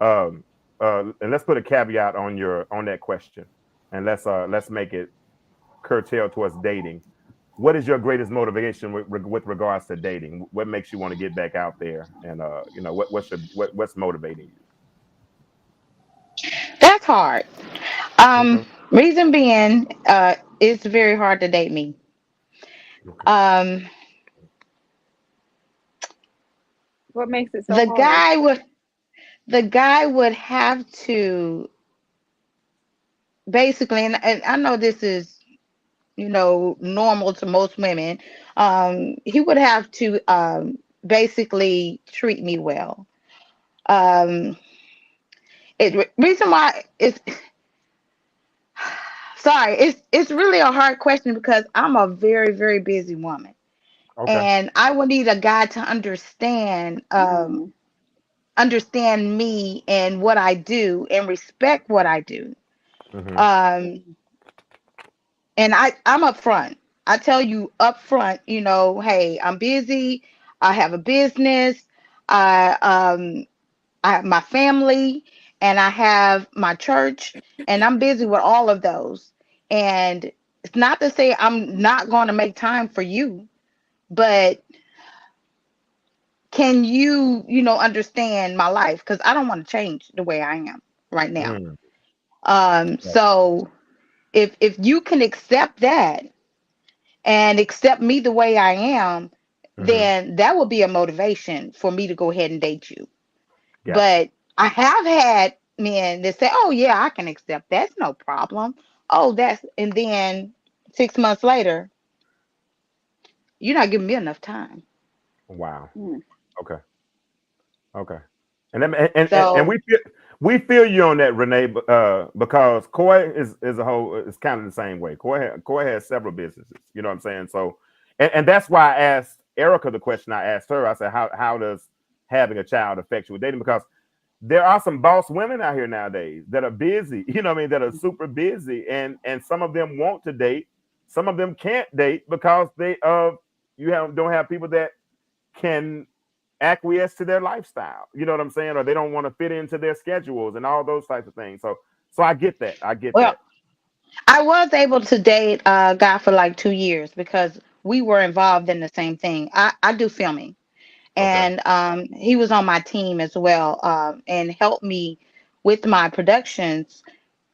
Um, and let's put a caveat on that question, and let's make it curtail towards dating. What is your greatest motivation with regards to dating? What makes you want to get back out there, and what's motivating That's hard. you? Reason being, it's very hard to date me. Okay. Um, What makes it so the hard? guy would the guy would have to basically, and I know this is, normal to most women. He would have to basically treat me well. Um, reason why it's sorry, it's really a hard question because I'm a very, very busy woman, Okay. and I would need a guy to understand me and what I do and respect what I do. Mm-hmm. Um, and I'm upfront. I tell you upfront, hey, I'm busy. I have a business. I I have my family, and I have my church, and I'm busy with all of those. And it's not to say I'm not going to make time for you, but can you, understand my life? Because I don't want to change the way I am right now. Mm. So if you can accept that and accept me the way I am, Mm-hmm. then that will be a motivation for me to go ahead and date you. Gotcha. But I have had men that say, "Oh yeah, I can accept. That's no problem." Oh, and then 6 months later, you're not giving me enough time. Wow. Mm. Okay. Okay. And So we feel you on that, Renee, because Coy is a whole is kind of the same way. Coy has several businesses. You know what I'm saying? So, and that's why I asked Erica the question I asked her. I said, how does having a child affect you with dating? Because there are some boss women out here nowadays that are busy. You know what I mean? That are super busy, and some of them want to date. Some of them can't date because don't have people that can acquiesce to their lifestyle. You know what I'm saying? Or they don't want to fit into their schedules and all those types of things. So I get that. I get well, that. I was able to date a guy for like 2 years because we were involved in the same thing. I do filming, Okay. and he was on my team as well, and helped me with my productions.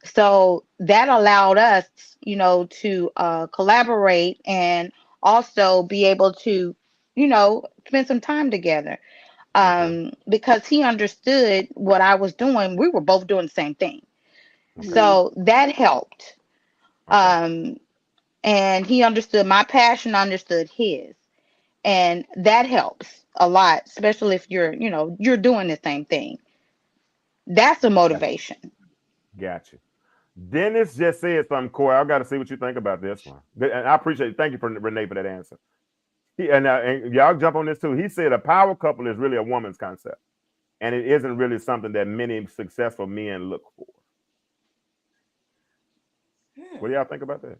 So that allowed us, to collaborate and also be able to, spend some time together. Okay. Because he understood what I was doing. We were both doing the same thing. Okay. Mm. So that helped. Okay. Um, and he understood my passion, I understood his. And that helps a lot, especially if you're doing the same thing. That's a Gotcha. motivation. Gotcha. Dennis just said something, Corey. I got to see what you think about this one. And I appreciate it. Thank you for Renee for that answer. And y'all jump on this too. He said a power couple is really a woman's concept, and it isn't really something that many successful men look for. What do y'all think about that?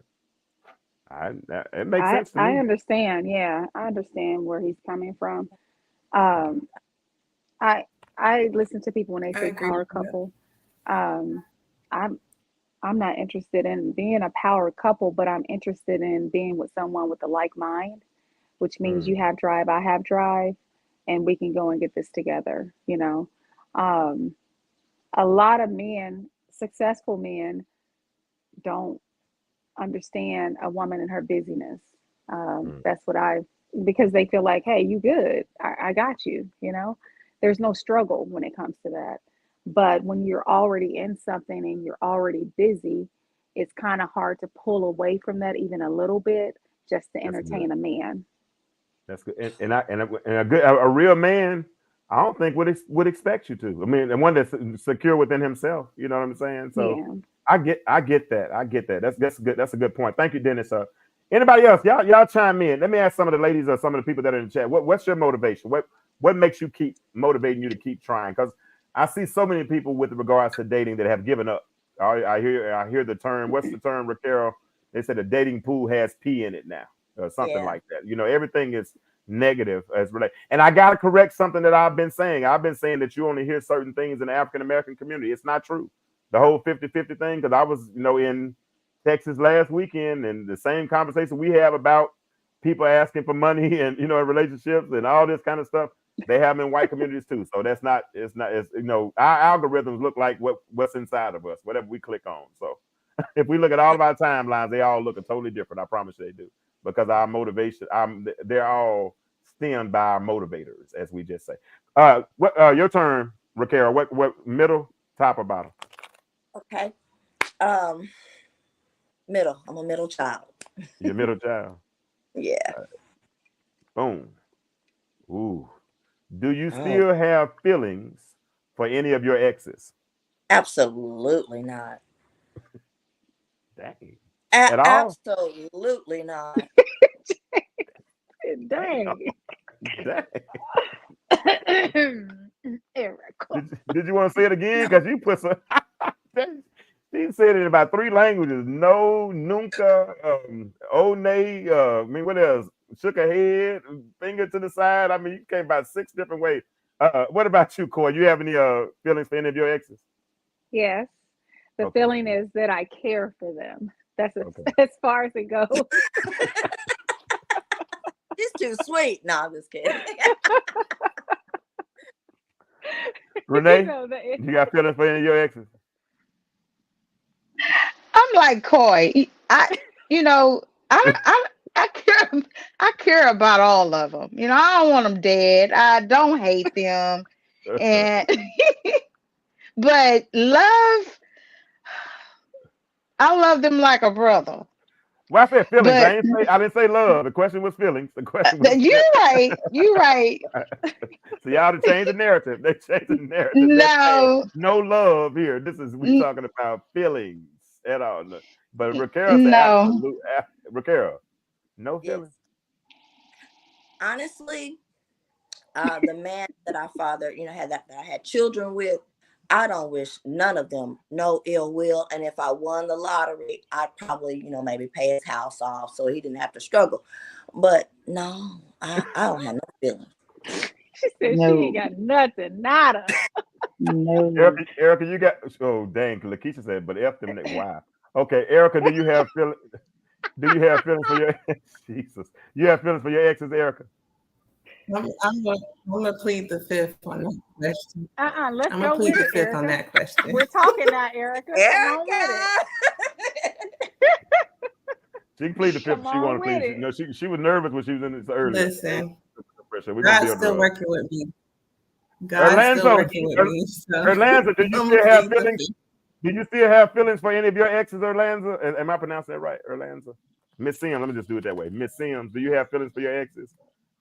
It makes sense to I me. understand. Yeah, I understand where he's coming from. Um, I I listen to people when they I say agree power with that. couple. Um, I'm I'm not interested in being a power couple, but I'm interested in being with someone with a like mind, which means you Mm, have drive, I have drive, and we can go and get this together, you know. Um, a lot of men, successful men, don't understand a woman and her busyness. mm. That's what I, because they feel like, hey, you good. I got you, you know. There's no struggle when it comes to that. But when you're already in something and you're already busy, it's kind of hard to pull away from that even a little bit just to That's good. entertain a man. That's good. And a good a real man, I don't think would expect you to. I mean, and one that's secure within himself. You know what I'm saying? So Yeah. I get that. I get that. That's good. That's a good point. Thank you, Dennis. Anybody else? Y'all chime in. Let me ask some of the ladies or some of the people that are in the chat. What's your motivation? What makes you keep motivating you to keep trying? Because I see so many people with regards to dating that have given up. I hear the term. What's the term, Raquel? They said the dating pool has pee in it now, or something Yeah. like that. You know, everything is negative as related. And I gotta correct something that I've been saying. I've been saying that you only hear certain things in the African American community. It's not true. The whole 50-50 thing, because I was, in Texas last weekend, and the same conversation we have about people asking for money and in relationships and all this kind of stuff, they have them in white communities too. So it's our algorithms look like what's inside of us, whatever we click on. So if we look at all of our timelines, they all look totally different. I promise you they do. Because our motivation, they're all stemmed by our motivators, as we just say. Your turn, Raquel. What middle, top, or bottom? Okay. Middle. I'm a middle child. Your middle child. Yeah. Boom. Ooh. Do you Oh, still have feelings for any of your exes? absolutely not. Dang. At all? Absolutely not. Damn. Dang. Dang. Erica. Did you want to say it again? No. Because you put some. She said it in about 3 languages. No, nunca, one. I mean, what else? Shook her head, finger to the side. I mean, you came about 6 different ways. What about you, Coy? You have any feelings for any of your exes? Yes. The Okay. feeling is that I care for them. That's Okay. as far as it goes. She's too sweet. No, I'm just kidding. Renee, that you got feelings for any of your exes? I'm like Coy. I care about all of them. I don't want them dead. I don't hate them, and but I love them like a brother. Well, I said feelings. But I didn't say love. The question was feelings. The question was you're right. You're right. So y'all to change the narrative. They changed the narrative. No, No love here. We talking about feelings at all. But Raquel said no. absolute. Raquel, no Yes. feelings. Honestly, the man that our father, that I had children with, I don't wish none of them no ill will. And if I won the lottery, I'd probably, maybe pay his house off so he didn't have to struggle. But no, I don't have no feelings. she said she ain't No. got nothing, nada. No. Erica, you got. Oh dang, Lakeisha said, but F them. Wow. Okay, Erica, do you have feelings? Do you have feelings for your Jesus? You have feelings for your exes, Erica? I'm gonna plead the fifth on that question. Let's I'm go gonna plead with the it, fifth on Erica. that question. We're talking now, Erica. Come on with it. She can plead the fifth Come if she want on to plead. with it. She was nervous when she was in this earlier. Listen, Pressure. We're gonna God's build still her up. working with me. God's still Orlando, working with me. So Orlando, do you I'm still gonna have plead the feelings? fifth. Do you still have feelings for any of your exes, Orlando? Am I pronouncing that right, Orlando? Miss Sims, let me just do it that way. Miss Sims, do you have feelings for your exes?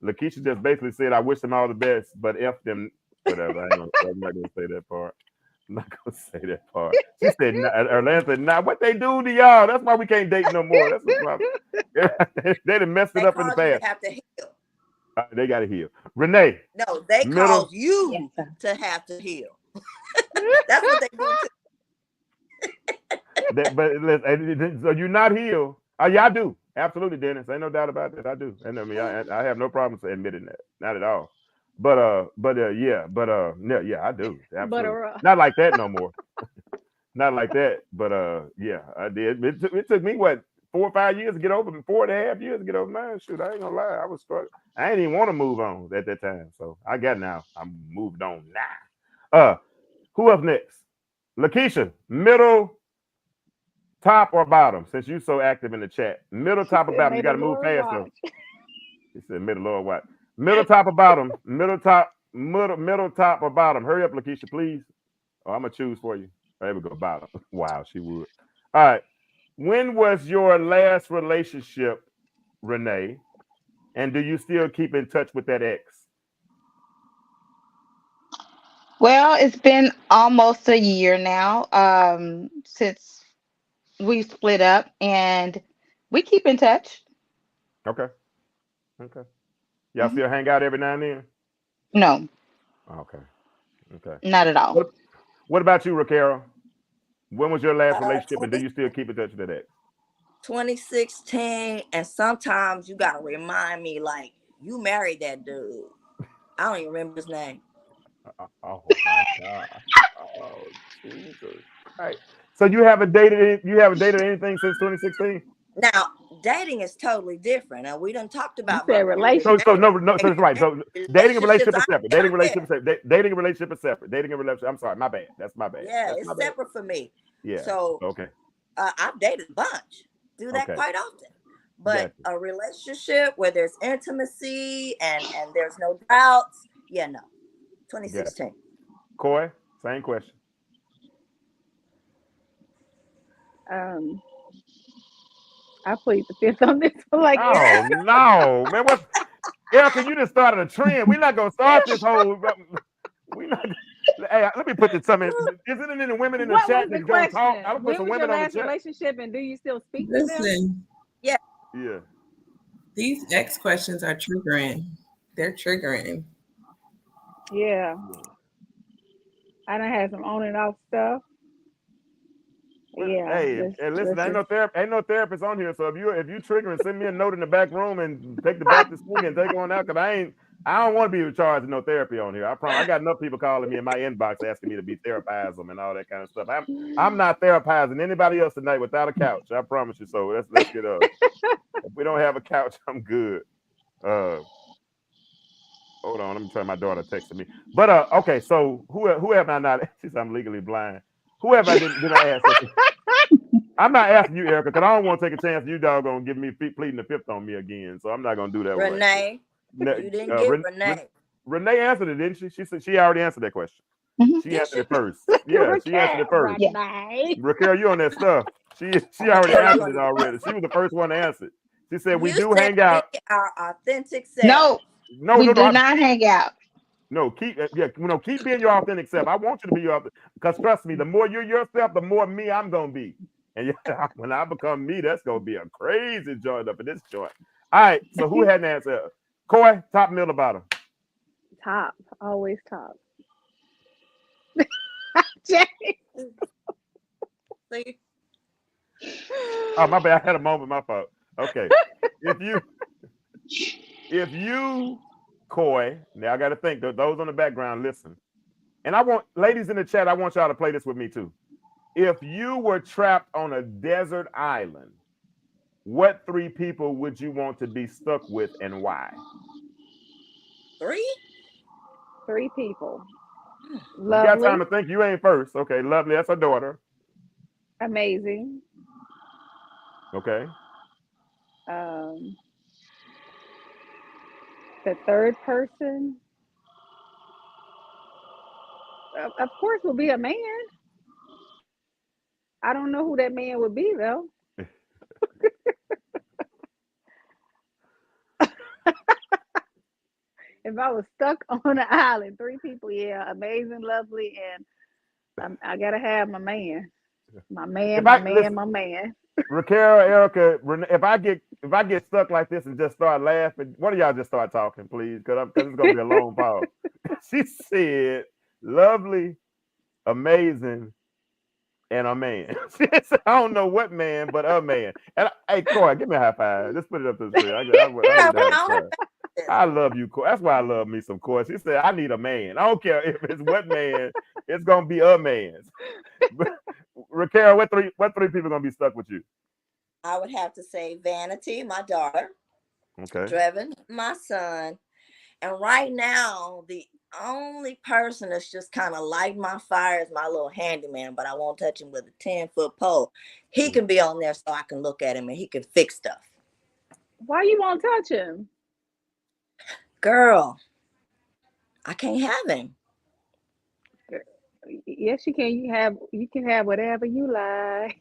Lakeisha just basically said, I wish them all the best, but F them, whatever. I'm not going to say that part. I'm not going to say that part. She said, Orlando said, nah, what they do to y'all? That's why we can't date no more. That's the problem. They done messed it They up in the cause you to past. have to heal. They got to heal. Renee. No, they middle. cause you to have to heal. That's what they do too. So you're not healed. Yeah, I do. Absolutely, Dennis. Ain't no doubt about that. I do. And I mean, I have no problem admitting that. Not at all. yeah, I do. Absolutely. But Not like that no more. Not like that, but yeah, I did. It took me what 4 or 5 years to get over, 4.5 years to get over mine. Shoot, I ain't gonna lie, I was struggling. I didn't even want to move on at that time, so I got now. I'm moved on now. Who up next? Lakeisha, middle, top, or bottom? Since you so active in the chat, middle, top, or bottom? You got to move fast though. He said middle or what? Middle, top, or bottom? Middle, top, middle, top, or bottom? Hurry up, Lakeisha, please. Oh, I'm gonna choose for you. There we go, bottom. Wow, she would. All right. When was your last relationship, Renee? And do you still keep in touch with that ex? Well, it's been almost a year now since we split up, and we keep in touch. Okay. Y'all still hang out every now and then? No, Okay. not at all. What about you, Raquel? When was your last relationship, and do you still keep in touch with that ex? 2016, and sometimes you gotta remind me, like, you married that dude. I don't even remember his name. Oh my God! Oh Jesus! Right. So you haven't dated anything since 2016? Now, dating is totally different, and we done talked about said my relationship. So that's right. So dating and relationship is separate. Dating and relationship. relationship is separate. Dating and relationship is separate. Dating and relationship. I'm sorry, my bad. That's my bad. Yeah, That's it's my bad. separate for me. Yeah. So Okay. I've dated a bunch. Do that Okay. quite often. But Gotcha. a relationship where there's intimacy and there's no doubts, yeah, no. 2016. Coy, same question. I plead the fifth on this one. Like, Oh no, man! What's Erica? You just started a trend. We're not gonna start this whole. We not. Hey, let me put this something. Is it any women in the what chat was the that gonna talk? question? I'll put When some was your women on the last chat. relationship, and do you still speak to them? Listen, Yeah. these ex questions are triggering. They're triggering. Yeah. I done had some on and off stuff. Yeah. Hey, and listen, ain't no therapist on here. So if you triggering, send me a note in the back room and take the back to school and take on out, because I don't want to be charged with no therapy on here. I promise. I got enough people calling me in my inbox asking me to be therapized them and all that kind of stuff. I'm not therapizing anybody else tonight without a couch. I promise you. So let's get up. If we don't have a couch, I'm good. Hold on, let me try. My daughter texted me. But okay. So who have I not? She said I'm legally blind. Who have I did I ask? I'm not asking you, Erica, because I don't want to take a chance. You dog gonna give me pleading the fifth on me again. So I'm not gonna do that. Renee, you didn't get Renee. Renee answered it, didn't she? She said she already answered that question. She answered it first. Yeah, she answered it first. Renee. Raquel, you on that stuff? She already answered it already. She was the first one to answer it. She said we do hang out. Our authentic self. No, we do not hang out. No, keep being your authentic self. I want you to be your authentic, because trust me, the more you're yourself, the more me I'm gonna be. And yeah, when I become me, that's gonna be a crazy joint up in this joint. All right, so who had an answer? Coy, top, middle, or bottom? Top, always top. Jay. See? Oh, my bad. I had a moment. My fault. Okay, if you, Coy, now I got to think. Those on the background, listen. And I want, ladies in the chat, I want y'all to play this with me too. If you were trapped on a desert island, what 3 people would you want to be stuck with and why? 3? 3 people. Lovely. You got time Lovely. to think. You ain't first. Okay, Lovely. That's her daughter. Amazing. Okay. The third person, of course, will be a man. I don't know who that man would be, though. If I was stuck on an island, 3 people, yeah, amazing, lovely, and I gotta have my man. My man. Raquel, Erica, if I get stuck like this and just start laughing, one of y'all just start talking, please, because it's gonna be a long pause. She said, lovely, amazing, and a man. She said, I don't know what man, but a man. And hey, Coy, give me a high five. Just put it up to the screen. this. I love you, Corey. That's why I love me some Corey. She said, I need a man. I don't care if it's what man, it's gonna be a man. Raquel, what three people gonna be stuck with you? I would have to say Vanity, my daughter, Okay. Drevin, my son, and right now the only person that's just kind of lighting my fire is my little handyman, but I won't touch him with a 10-foot pole. He can be on there so I can look at him and he can fix stuff. Why you won't touch him? Girl, I can't have him. Yes, you can. You can have whatever you like.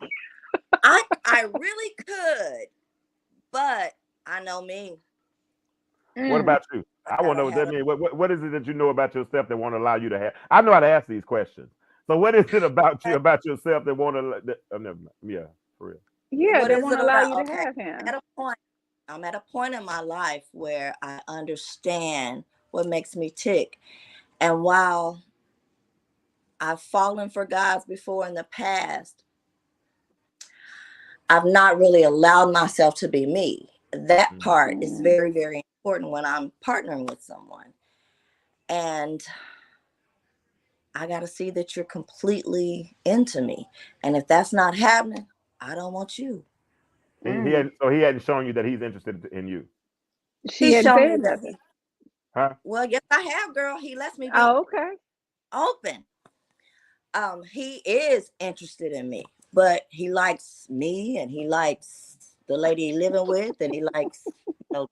I really could, but I know me. What about you? I want to know what that means. What is it that you know about yourself that won't allow you to have? I know how to ask these questions. So what is it about you, about yourself that won't allow? Yeah, for real. Yeah, What they is won't it allow about? you to Okay, have him. I'm at a point in my life where I understand what makes me tick. And while I've fallen for guys before in the past, I've not really allowed myself to be me. That part is very, very important when I'm partnering with someone. And I got to see that you're completely into me. And if that's not happening, I don't want you. He hadn't shown you that he's interested in you. She hadn't said nothing. Huh? Well, yes, I have, girl. He lets me be okay. open. He is interested in me, but he likes me and he likes the lady he's living with, and he likes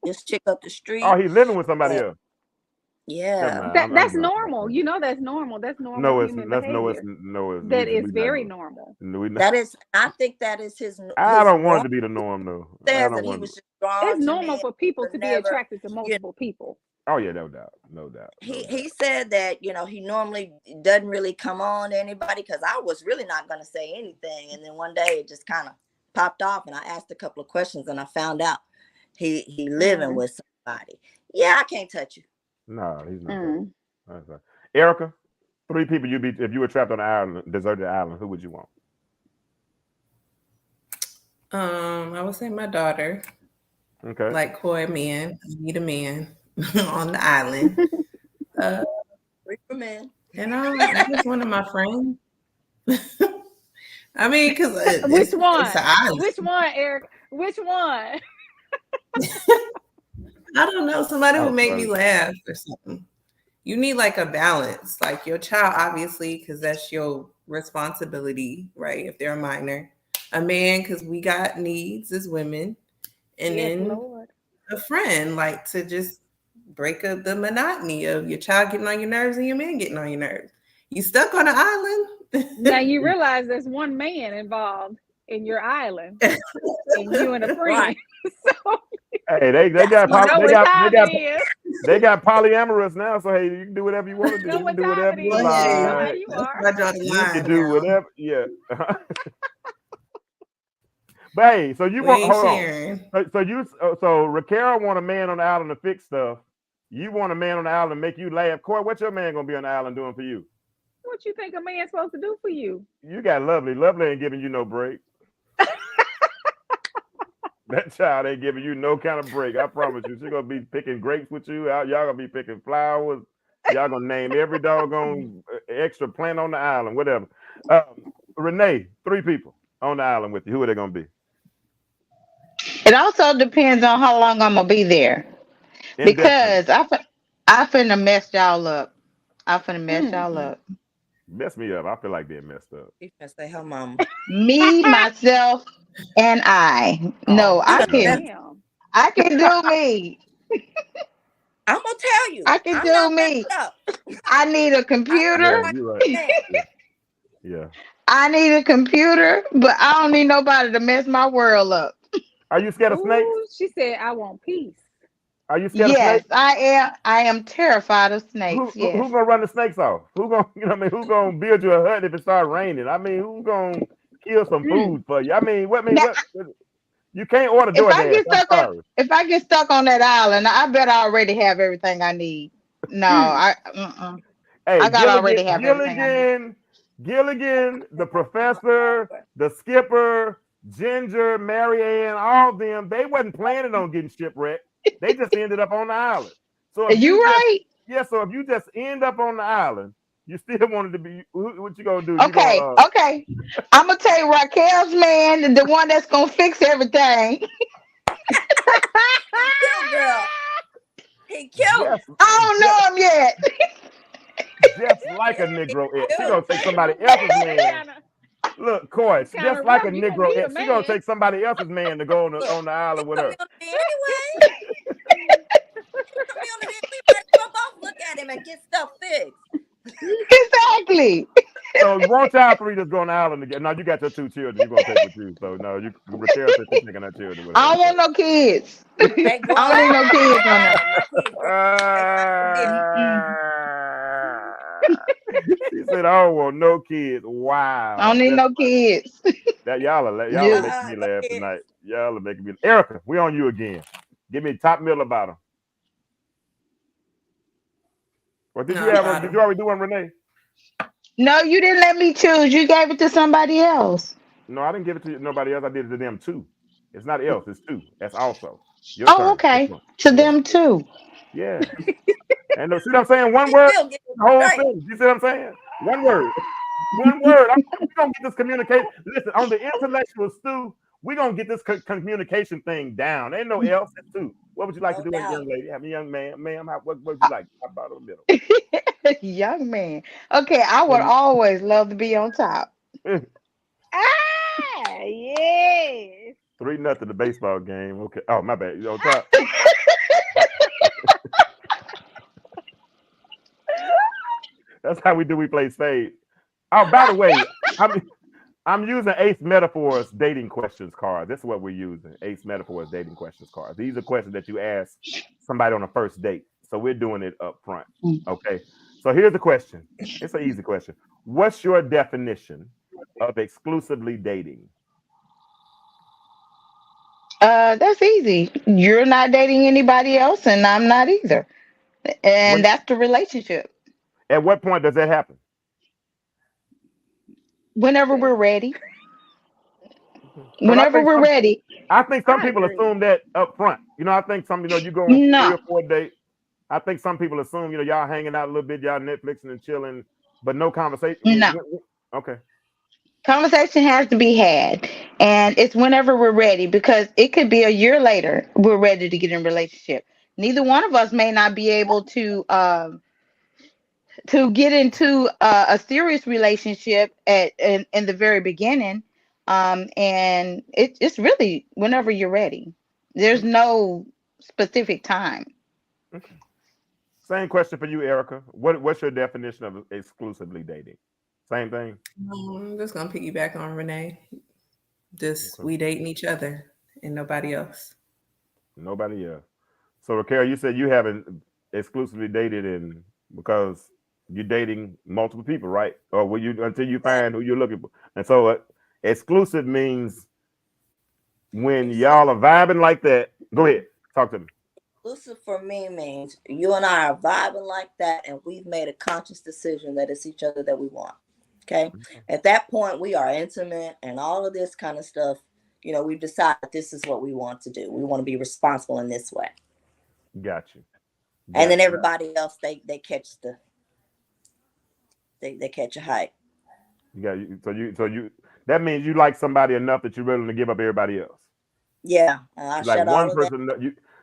this chick up the street. Oh, he's living with somebody else. Yeah, that's normal. You know, that's normal. That's normal human behavior. That is very normal. That is. I think that is his. I don't want it to be the norm, though. Says that he was just drawn. It's normal for people to be attracted to multiple people. Oh yeah, no doubt. He said that he normally doesn't really come on to anybody, because I was really not going to say anything, and then one day it just kind of popped off, and I asked a couple of questions, and I found out he living with somebody. Yeah, I can't touch you. No, he's not. That's right. Erica, 3 people you'd be if you were trapped on an island, deserted island. Who would you want? I would say my daughter. Okay. Like Coy, man, I need a man on the island. Man. Just one of my friends. I mean, because which one? Which one, Eric? Which one? I don't know. Somebody would make me laugh or something. You need like a balance, like your child, obviously, because that's your responsibility, right? If they're a minor, a man, because we got needs as women, and then a friend, like to just break up the monotony of your child getting on your nerves and your man getting on your nerves. You stuck on an island. Now you realize there's one man involved in your island, and you and a friend. So, hey, they got polyamorous now, so hey, you can do whatever you want to do. You can do whatever you like. You can do whatever. Yeah. But hey, so you want so Raquel want a man on the island to fix stuff. You want a man on the island to make you laugh. Coy, what's your man gonna be on the island doing for you? What you think a man's supposed to do for you? You got Lovely. Lovely ain't giving you no break. That child ain't giving you no kind of break. I promise you. She's gonna be picking grapes with you. Y'all gonna be picking flowers. Y'all gonna name every doggone extra plant on the island, whatever. Renee, 3 people on the island with you. Who are they gonna be? It also depends on how long I'm gonna be there, because I finna mess y'all up. Mess me up. I feel like they're messed up. You can say her mama. Me, myself, and I. No, I can do me. I'm gonna tell you. I can do me. I need a computer. Yeah, you're right. Yeah. I need a computer, but I don't need nobody to mess my world up. Are you scared of snakes? She said, "I want peace." Are you scared of snakes? Yes, I am terrified of snakes. Who's gonna run the snakes off? Who's gonna build you a hut if it starts raining? I mean, who's gonna kill some food for you? I mean, what you can't order DoorDash. If I get stuck on that island, I better already have everything I need. No, I got already have everything. Gilligan, the professor, the skipper, Ginger, Mary Ann, all of them, they wasn't planning on getting shipwrecked. They just ended up on the island. So if You you just, right? yeah, so if you just end up on the island, you still wanted to be. What you gonna do? You Okay, gonna okay. I'm gonna tell you, Raquel's man, the one that's gonna fix everything. Kill girl. He killed. just, I don't know him yet. just like a Negro ex. She gonna take somebody else's man. Look, Coy, just like a Negro ex, she gonna take somebody else's man to go on the island with her. Anyway, community, we might as well both look at him and get stuff fixed. Exactly. So won't y'all three just go on the island together? No, you got your 2 children you're gonna take with you. So no, you Raquel said she's taking her children with her. I don't want no kids. They I don't need no kids on there. She said, "I don't want no kids." Wow, I don't need no kids. that y'all are Yeah. making me laugh tonight. Y'all are making me. Erica, we on you again. Give me top, middle, or bottom. Well, did No, you have? bottom. Did you already do one, Renee? No, you didn't let me choose. You gave it to somebody else. No, I didn't give it to nobody else. I did it to them too. It's not else. It's two. That's also. Your Oh, turn. okay. This one. To Yeah. them too. Yeah. And see what I'm saying? One word, Still get the whole right. thing. You see what I'm saying? One word. One word. We're going to get this communication. Listen, on the intellectual stew, we're going to get this communication thing down. Ain't no else. It's two. What would you like No to do, doubt. young lady? Have a young man. Ma'am, what would you like? Top, bottom, or middle? Young man. Okay, I would always love to be on top. Yes. 3-0 the baseball game. Okay. Oh, my bad. You on top? That's how we do. We play spade. Oh, by the way, I'm using Ace Metaphors dating questions card. This is what we're using. Ace Metaphors dating questions card. These are questions that you ask somebody on a first date. So we're doing it up front. Okay. So here's the question. It's an easy question. What's your definition of exclusively dating? That's easy. You're not dating anybody else, and I'm not either. And that's the relationship. At what point does that happen? Whenever we're ready. 'Cause Whenever we're ready. I think some I people agree. assume that up front. You know, I think some, you go on No. 3 or 4 dates. I think some people assume, y'all hanging out a little bit, y'all Netflixing and chilling, but no conversation. No. Okay. Conversation has to be had, and it's whenever we're ready, because it could be a year later we're ready to get in a relationship. Neither one of us may not be able to get into a serious relationship in the very beginning, and it's really whenever you're ready. There's no specific time. Okay. Same question for you, Erica. What's your definition of exclusively dating? Same thing. I'm just gonna piggyback on Renee. Just Okay. we dating each other and nobody else. Nobody else. So Raquel, you said you haven't exclusively dated because you're dating multiple people, right? Or will you until you find who you're looking for? And so exclusive means when y'all are vibing like that. Go ahead, talk to me. Exclusive for me means you and I are vibing like that, and we've made a conscious decision that it's each other that we want. Okay. At that point, we are intimate and all of this kind of stuff. We've decided this is what we want to do. We want to be responsible in this way. Got you. And then everybody else, they catch they catch a hype. So you that means you like somebody enough that you're willing to give up everybody else. Yeah, I Like shut one all of person.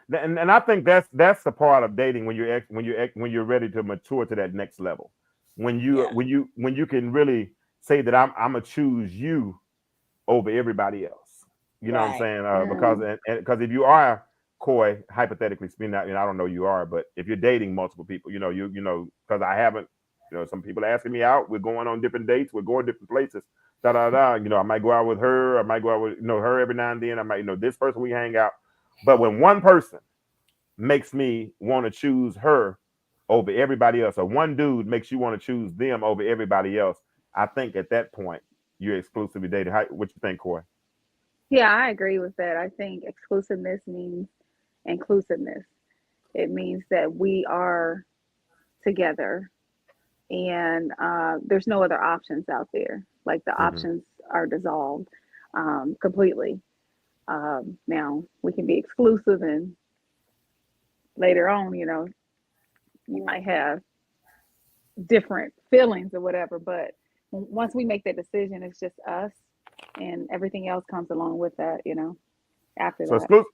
And I think that's the part of dating when you're ready to mature to that next level. When you can really say that I'm gonna choose you over everybody else. You know what I'm saying? Because if you are coy, hypothetically speaking, I don't know you are, but if you're dating multiple people, because I haven't, some people are asking me out. We're going on different dates. We're going different places. I might go out with her. I might go out with her every now and then. I might this person we hang out. But when one person makes me want to choose her over everybody else, or one dude makes you want to choose them over everybody else, I think at that point you're exclusively dating. What you think, Coy? Yeah, I agree with that. I think exclusiveness means inclusiveness. It means that we are together, and there's no other options out there. Like the options are dissolved completely. Now we can be exclusive and later on, you know, you might have different feelings or whatever. But once we make that decision, it's just us, and everything else comes along with that, you know, after So that.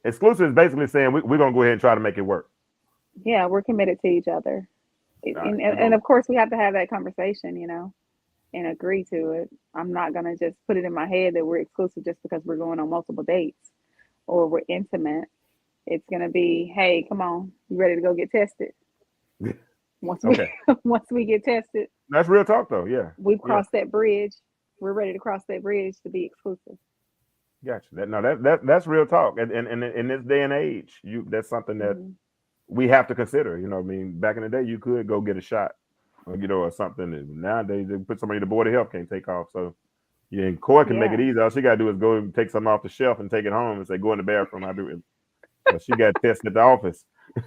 exclusive is basically saying we're gonna go ahead and try to make it work. Yeah, we're committed to each other. All right, And of course, we have to have that conversation, you know, and agree to it. I'm not going to just put it in my head that we're exclusive just because we're going on multiple dates or we're intimate. It's going to be, hey, come on, you ready to go get tested? Once we Okay. once we get tested, That's real talk though. Yeah. we've Yeah. crossed that bridge. We're ready to cross that bridge to be exclusive. Gotcha. That's real talk. And in this day and age, that's something that Mhm. we have to consider. You know, what I mean, back in the day, you could go get a shot, or, you know, or something. And nowadays, they put somebody the board of health can't take off. So yeah, and Coy can make it Yeah. easy. All she gotta do is go and take something off the shelf and take it home and say, "Go in the bathroom." I do it. But she got tested at the office.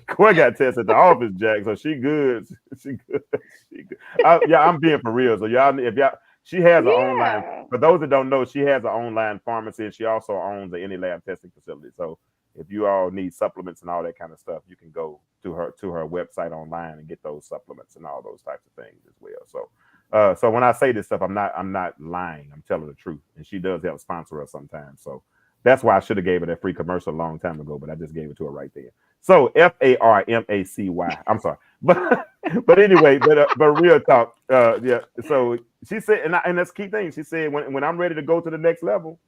Coy got tested at the office, Jack. So she good. She good. She good. Yeah, I'm being for real. So y'all, if y'all, she has her online. Yeah. For those that don't know, she has an online pharmacy, and she also owns the Any Lab testing facility. So if you all need supplements and all that kind of stuff, you can go to her website online and get those supplements and all those types of things as well. So so when I say this stuff, I'm not lying. I'm telling the truth. And she does help sponsor us sometimes. So that's why I should have gave her that free commercial a long time ago, but I just gave it to her right there. So FARMACY. I'm sorry, but anyway, but real talk. Yeah. So she said, and that's key thing. She said, when I'm ready to go to the next level,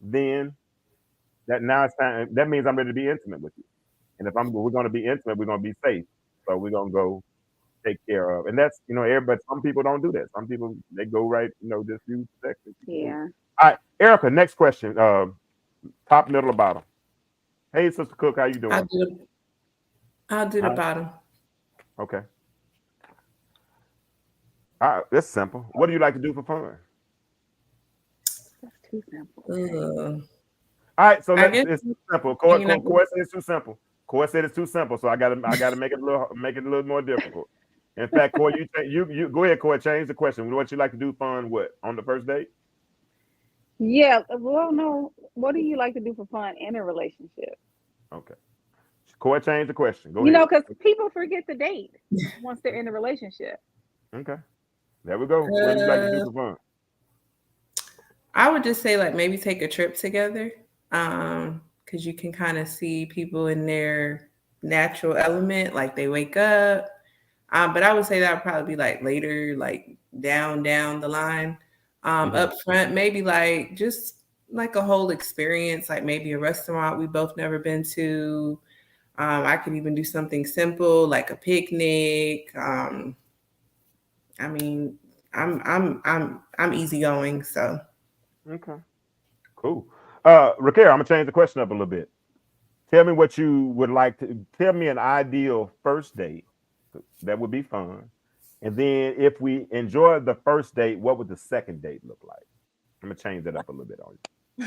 then that now it's time. That means I'm ready to be intimate with you. And if we're going to be intimate, we're going to be safe. So we're going to go take care of. And that's, you know, everybody. Some people don't do that. Some people they go right, you know, just use sex. Yeah. All right, Erica. Next question. Top, middle, or bottom? Hey, Sister Cook, how you doing? I'll do the bottom. Okay. All right, that's simple. What do you like to do for fun? That's too simple. All right, so I guess- it's too simple. Coy you know- said it's too simple. Coy said it's too simple, so I gotta make it a little more difficult. In fact, Coy, you go ahead, Coy, change the question. What you like to do fun? What on the first date? Yeah. Well, no. What do you like to do for fun in a relationship? Okay. Coy, change the question. Go You know, ahead. because people forget the date once they're in a relationship. Okay. There we go. What do you like to do for fun? I would just say like maybe take a trip together, because you can kind of see people in their natural element, like they wake up. But I would say that would probably be like later, like down the line. Up front, maybe like just like a whole experience, like maybe a restaurant we both never been to. I could even do something simple like a picnic. I mean, I'm easygoing, so. Okay. Cool. Raquel, I'm gonna change the question up a little bit. Tell me what you would like to tell me an ideal first date that would be fun. And then if we enjoy the first date, what would the second date look like? I'm gonna change that up a little bit on you.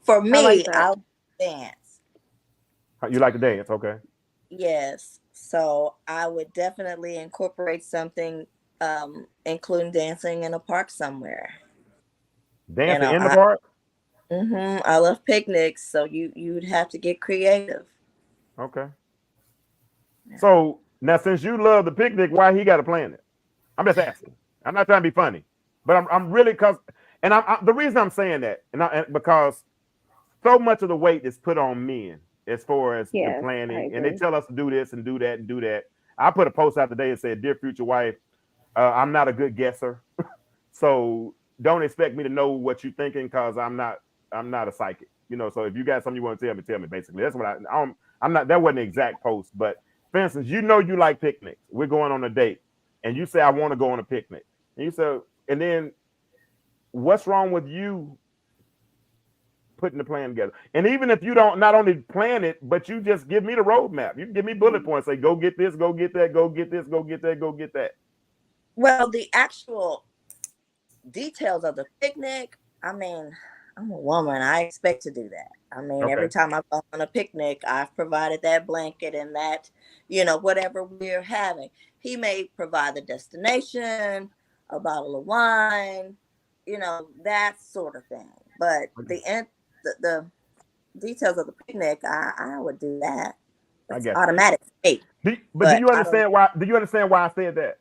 For me, like that. I'll dance. You like to dance, okay? Yes. So I would definitely incorporate something, including dancing in a park somewhere. Dancing in the park? I love picnics, so you'd have to get creative. Okay. So now, since you love the picnic, why he got to plan it? I'm just asking. I'm not trying to be funny, but I'm really and the reason I'm saying that, and because so much of the weight is put on men as far as the planning, and they tell us to do this and do that and do that. I put a post out today and said, "Dear future wife, I'm not a good guesser, so don't expect me to know what you're thinking because I'm not a psychic, you know. So if you got something you want to tell me. Basically, that's what I'm not. That wasn't the exact post, but for instance, you know you like picnics. We're going on a date, and you say I want to go on a picnic, and you say, and then what's wrong with you putting the plan together? And even if you don't not only plan it, but you just give me the roadmap. You can give me bullet points. Say go get this, go get that, go get this, go get that, go get that. Well, the actual details of the picnic, I mean, I'm a woman. I expect to do that. I mean, every time I've gone on a picnic, I've provided that blanket and that, you know, whatever we're having. He may provide the destination, a bottle of wine, you know, that sort of thing. But the details of the picnic, I would do that. It's got you. automatic for me. But do you understand why? Do you understand why I said that?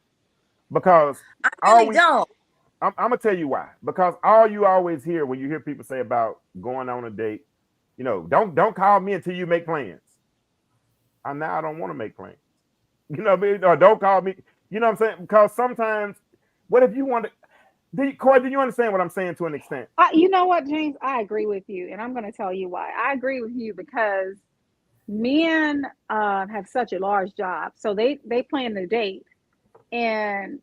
Because I really don't. I'm gonna tell you why. Because all you always hear when you hear people say about going on a date, you know, don't call me until you make plans. I don't want to make plans. You know what I mean? Or don't call me. You know what I'm saying? Because sometimes, what if you want to? Corey, do you understand what I'm saying to an extent? You know what, James? I agree with you, and I'm going to tell you why. I agree with you because men have such a large job, so they plan the date, and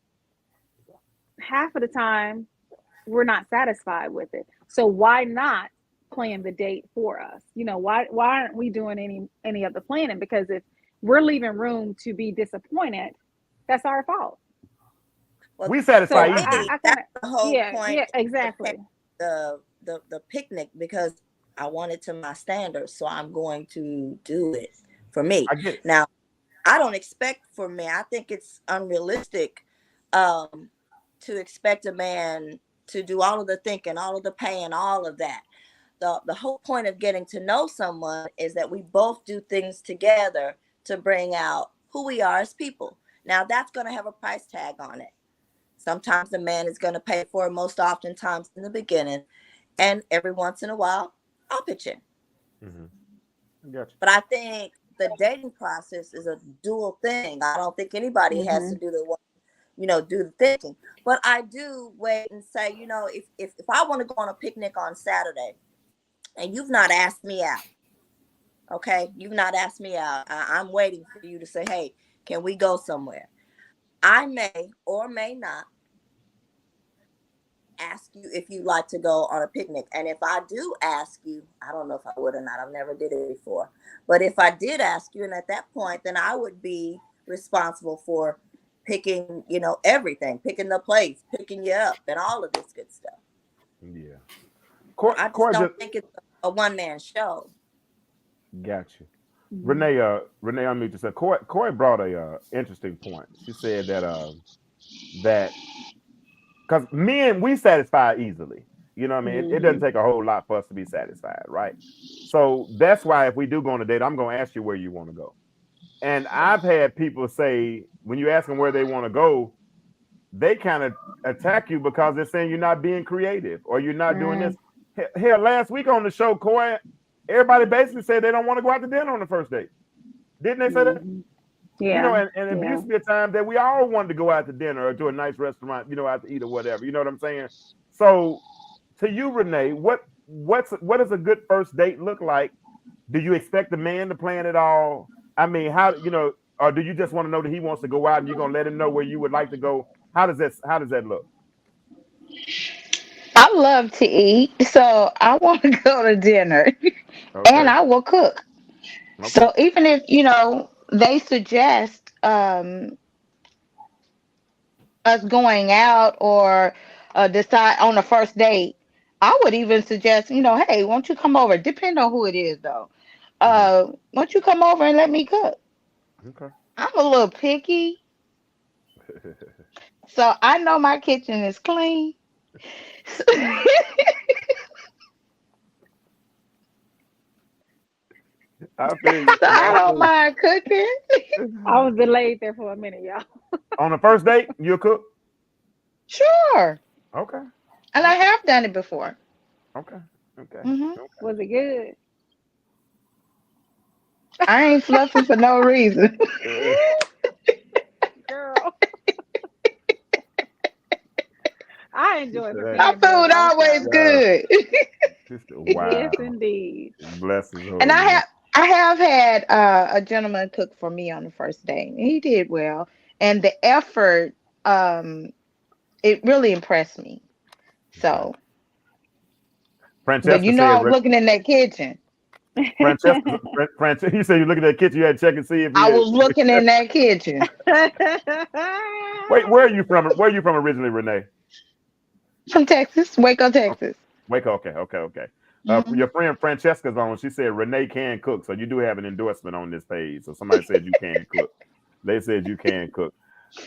half of the time we're not satisfied with it. So why not plan the date for us? You know, why aren't we doing any of the planning? Because if we're leaving room to be disappointed, that's our fault. Well, we satisfy so that's the whole point. Yeah, exactly. The picnic, because I want it to my standards, so I'm going to do it for me. I get it. Now, I don't expect for me. I think it's unrealistic to expect a man to do all of the thinking, all of the paying, all of that. The whole point of getting to know someone is that we both do things together to bring out who we are as people. Now, that's going to have a price tag on it. Sometimes the man is going to pay for it, most oftentimes in the beginning. And every once in a while, I'll pitch in. Mm-hmm. Gotcha. But I think the dating process is a dual thing. I don't think anybody has to do the thinking. But I do wait and say, you know, if I want to go on a picnic on Saturday and you've not asked me out, okay, you've not asked me out, I'm waiting for you to say, hey, can we go somewhere? I may or may not ask you if you'd like to go on a picnic. And if I do ask you, I don't know if I would or not. I've never did it before. But if I did ask you, and at that point, then I would be responsible for picking, you know, everything, picking the place, picking you up, and all of this good stuff. Yeah. I just don't think it's a one-man show. Gotcha. Renee, unmute yourself. Corey brought a interesting point. She said that because men, we satisfy easily. You know what I mean? It doesn't take a whole lot for us to be satisfied, right? So that's why if we do go on a date, I'm going to ask you where you want to go. And I've had people say, when you ask them where they want to go, they kind of attack you because they're saying you're not being creative or you're not doing this. Hell, last week on the show, Corey, everybody basically said they don't want to go out to dinner on the first date. Didn't they say that? Yeah. You know, and it used to be a time that we all wanted to go out to dinner or to a nice restaurant, you know, out to eat or whatever. You know what I'm saying? So to you, Renee, what does a good first date look like? Do you expect the man to plan it all? I mean, how, you know, or do you just want to know that he wants to go out and you're going to let him know where you would like to go? How does that look? I love to eat, so I want to go to dinner. Okay. And I will cook. Okay. So even if, you know, they suggest us going out or decide on the first date, I would even suggest, you know, hey, won't you come over? Depend on who it is, though. Won't you come over and let me cook? Okay. I'm a little picky. So I know my kitchen is clean. I don't mind cooking. I was delayed there for a minute, y'all. On the first date, you'll cook? Sure. Okay. And I have done it before. Okay. Okay. Mm-hmm. Was it good? I ain't fluffing for no reason. Girl. I enjoy preparing. My food always good. Wow. Yes, indeed. Blessings. And I have had a gentleman cook for me on the first day. He did well, and the effort, it really impressed me. So, Francesca, but you know, I was looking in that kitchen. Francesca, you said you looking at that kitchen. You had to check and see if I was looking in that kitchen. Wait, where are you from? Where are you from originally, Renee? From Texas, Waco, Texas. Waco, okay. Your friend Francesca's on. She said Renee can cook, so you do have an endorsement on this page. So somebody said you can cook. They said you can cook.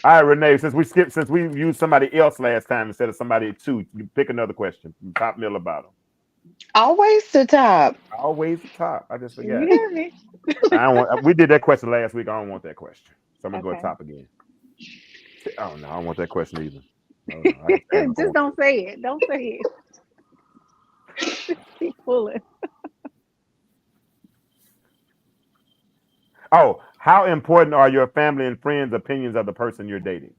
All right, Renee. Since we used somebody else last time instead of somebody two, you pick another question. Top, middle, or bottom. Always the top. Always the top. I just forgot. You hear me? I don't want. We did that question last week. I don't want that question. So I'm gonna go Okay. top again. Oh no, I don't want that question either. Oh, no, I don't Just want don't say it. Don't say it. Keep pulling. Oh, how important are your family and friends' opinions of the person you're dating?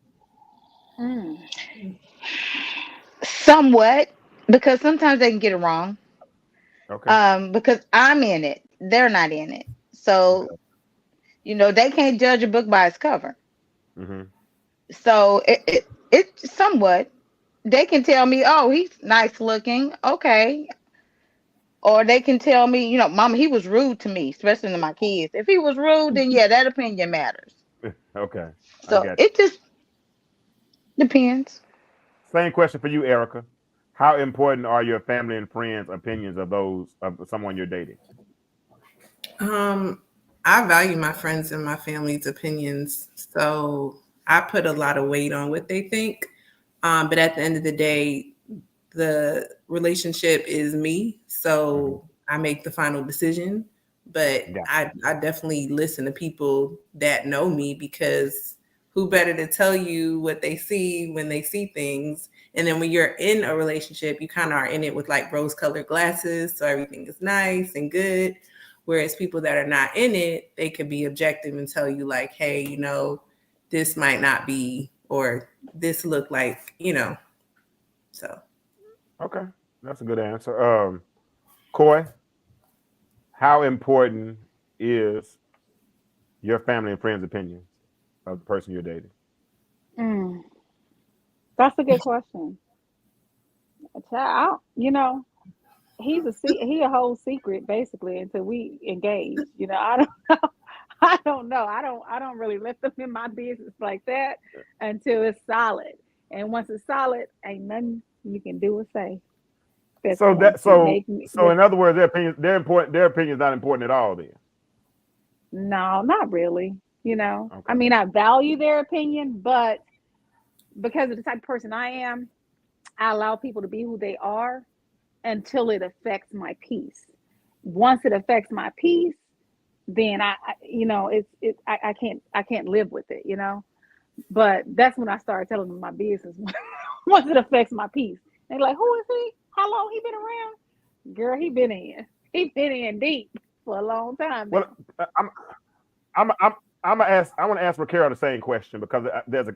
Mm. Somewhat, because sometimes they can get it wrong. Okay. Because I'm in it, they're not in it. So, Okay. they can't judge a book by its cover. Mm-hmm. So it somewhat, they can tell me, oh, he's nice looking, okay. Or they can tell me, Mama, he was rude to me, especially to my kids. If he was rude, then yeah, that opinion matters. Okay. I So got you. it just depends. Same question for you, Erica. How important are your family and friends' opinions of someone you're dating? I value my friends and my family's opinions, so I put a lot of weight on what they think. But at the end of the day, the relationship is me, so I make the final decision. But Yeah. I definitely listen to people that know me, because who better to tell you what they see when they see things? And then when you're in a relationship, you kind of are in it with like rose-colored glasses, so everything is nice and good. Whereas people that are not in it, they could be objective and tell you like, hey, this might not be, or this look like, so. Okay. That's a good answer. Coy, how important is your family and friends' opinions of the person you're dating? Mm. That's a good question. Child, he a whole secret basically until we engage. I don't know. I don't know. I don't really let them in my business like that until it's solid. And once it's solid, ain't nothing you can do or say that's So going that to so make me so in listen. other words, their important, their opinion is not important at all then. No, not really. I Okay. mean, I value their opinion, but because of the type of person I am, I allow people to be who they are until it affects my peace. Once it affects my peace, then I can't live with it. But that's when I started telling them my business. Once it affects my peace, they're like, "Who is he? How long he been around?" Girl, he been in deep for a long time Well, now. I'm I'm I'm gonna ask. I want to ask Carol the same question because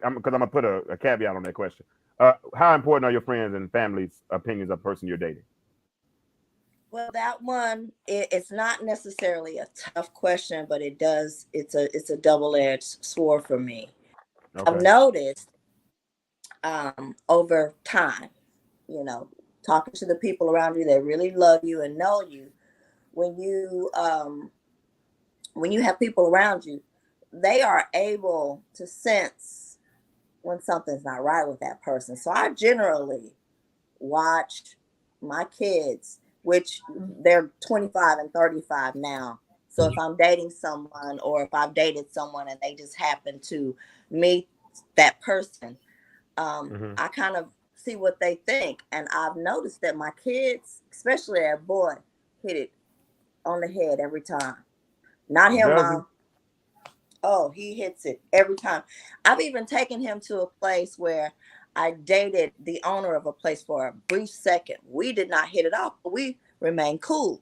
I'm gonna put a caveat on that question. How important are your friends and family's opinions of the person you're dating? Well, that one, it's not necessarily a tough question, but it's a double-edged sword for me. I've Okay. noticed over time, you know, talking to the people around you that really love you and know you, when you have people around you, they are able to sense when something's not right with that person. So I generally watch my kids, which they're 25 and 35 now. So if I'm dating someone or if I've dated someone and they just happen to meet that person, Hmm. I kind of see what they think. And I've noticed that my kids, especially that boy, hit it on the head every time. Not him, Does he? Mom. Oh, he hits it every time. I've even taken him to a place where I dated the owner of a place for a brief second. We did not hit it off, but we remained cool.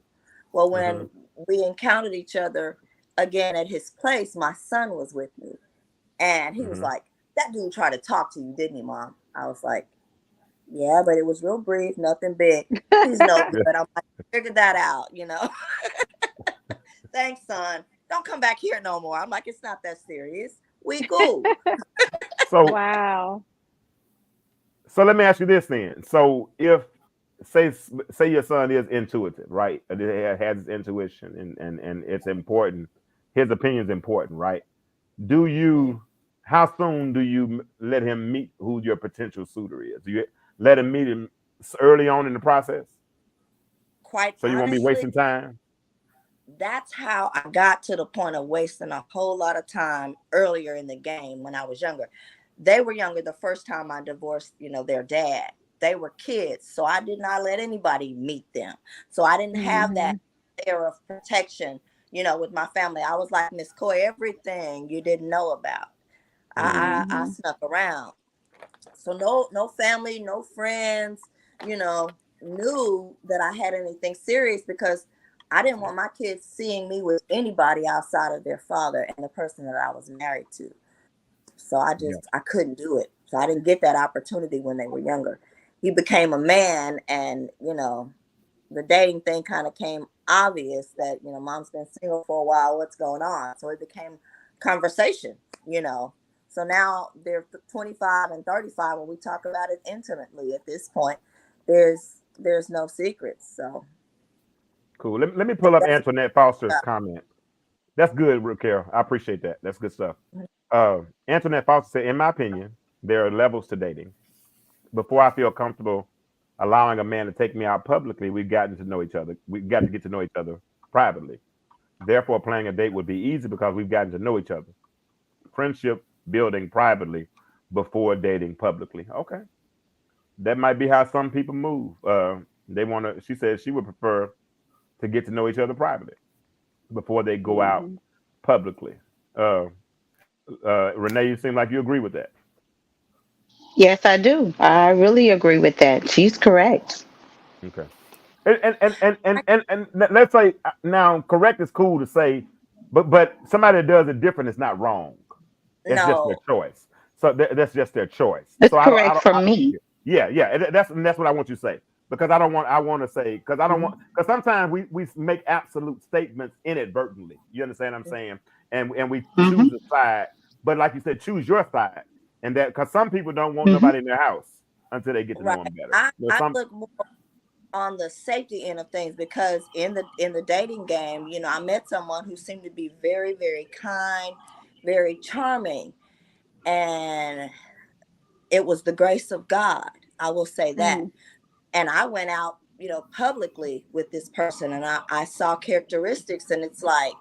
Well, Hmm. when we encountered each other again at his place, my son was with me. And he was Hmm. like, "That dude tried to talk to you, didn't he, Mom?" I was like, "Yeah, but it was real brief, nothing big. He's no good." I'm like, "Figured that out." "Thanks, son. Don't come back here no more." I'm like, "It's not that serious. We cool." So Wow. so let me ask you this then. So if say your son is intuitive, right? Has his intuition and it's important. His opinion is important, right? Do Yeah. you? How soon do you let him meet who your potential suitor is? Do you let him meet him early on in the process Quite so you won't be honestly, wasting time? that's how I got to the point of wasting a whole lot of time earlier in the game when I was younger. They were younger the first time I divorced, their dad. They were kids, so I did not let anybody meet them. So I didn't have that Hmm. layer of protection, you know, with my family. I was like Miss Coy, everything you didn't know about. I snuck around. So no family, no friends, you know, knew that I had anything serious because I didn't want my kids seeing me with anybody outside of their father and the person that I was married to. So I couldn't do it. So I didn't get that opportunity when they were younger. He became a man, and you know, the dating thing kind of came obvious that, you know, mom's been single for a while, what's going on? So it became conversation, you know. So now they're 25 and 35 when we talk about it intimately. At this point, there's no secrets. So cool. Let me pull up Antoinette Foster's comment. That's good, Raquel. I appreciate that. That's good stuff. Antoinette Foster said, in my opinion, there are levels to dating. Before I feel comfortable allowing a man to take me out publicly, we've gotten to know each other. We've got to get to know each other privately. Therefore, planning a date would be easy because we've gotten to know each other. Friendship building privately before dating publicly. Okay. That might be how some people move. They want to, she said she would prefer to get to know each other privately before they go out publicly. Renee, you seem like you agree with that. Yes, I do. I really agree with that. She's correct. Okay. And let's say now, correct is cool to say, but somebody that does it different is not wrong. It's just their choice. So that's just their choice. It's so correct for me. Yeah. That's what I want you to say, because I want to say, because I don't want, because sometimes we make absolute statements inadvertently. You understand what I'm saying? And we choose a side, but like you said, choose your side, and that because some people don't want nobody in their house until they get to know them better. I look more on the safety end of things, because in the dating game, you know, I met someone who seemed to be very, very kind, very charming, and it was the grace of God. I will say that. And I went out, you know, publicly with this person, and I saw characteristics, and it's like,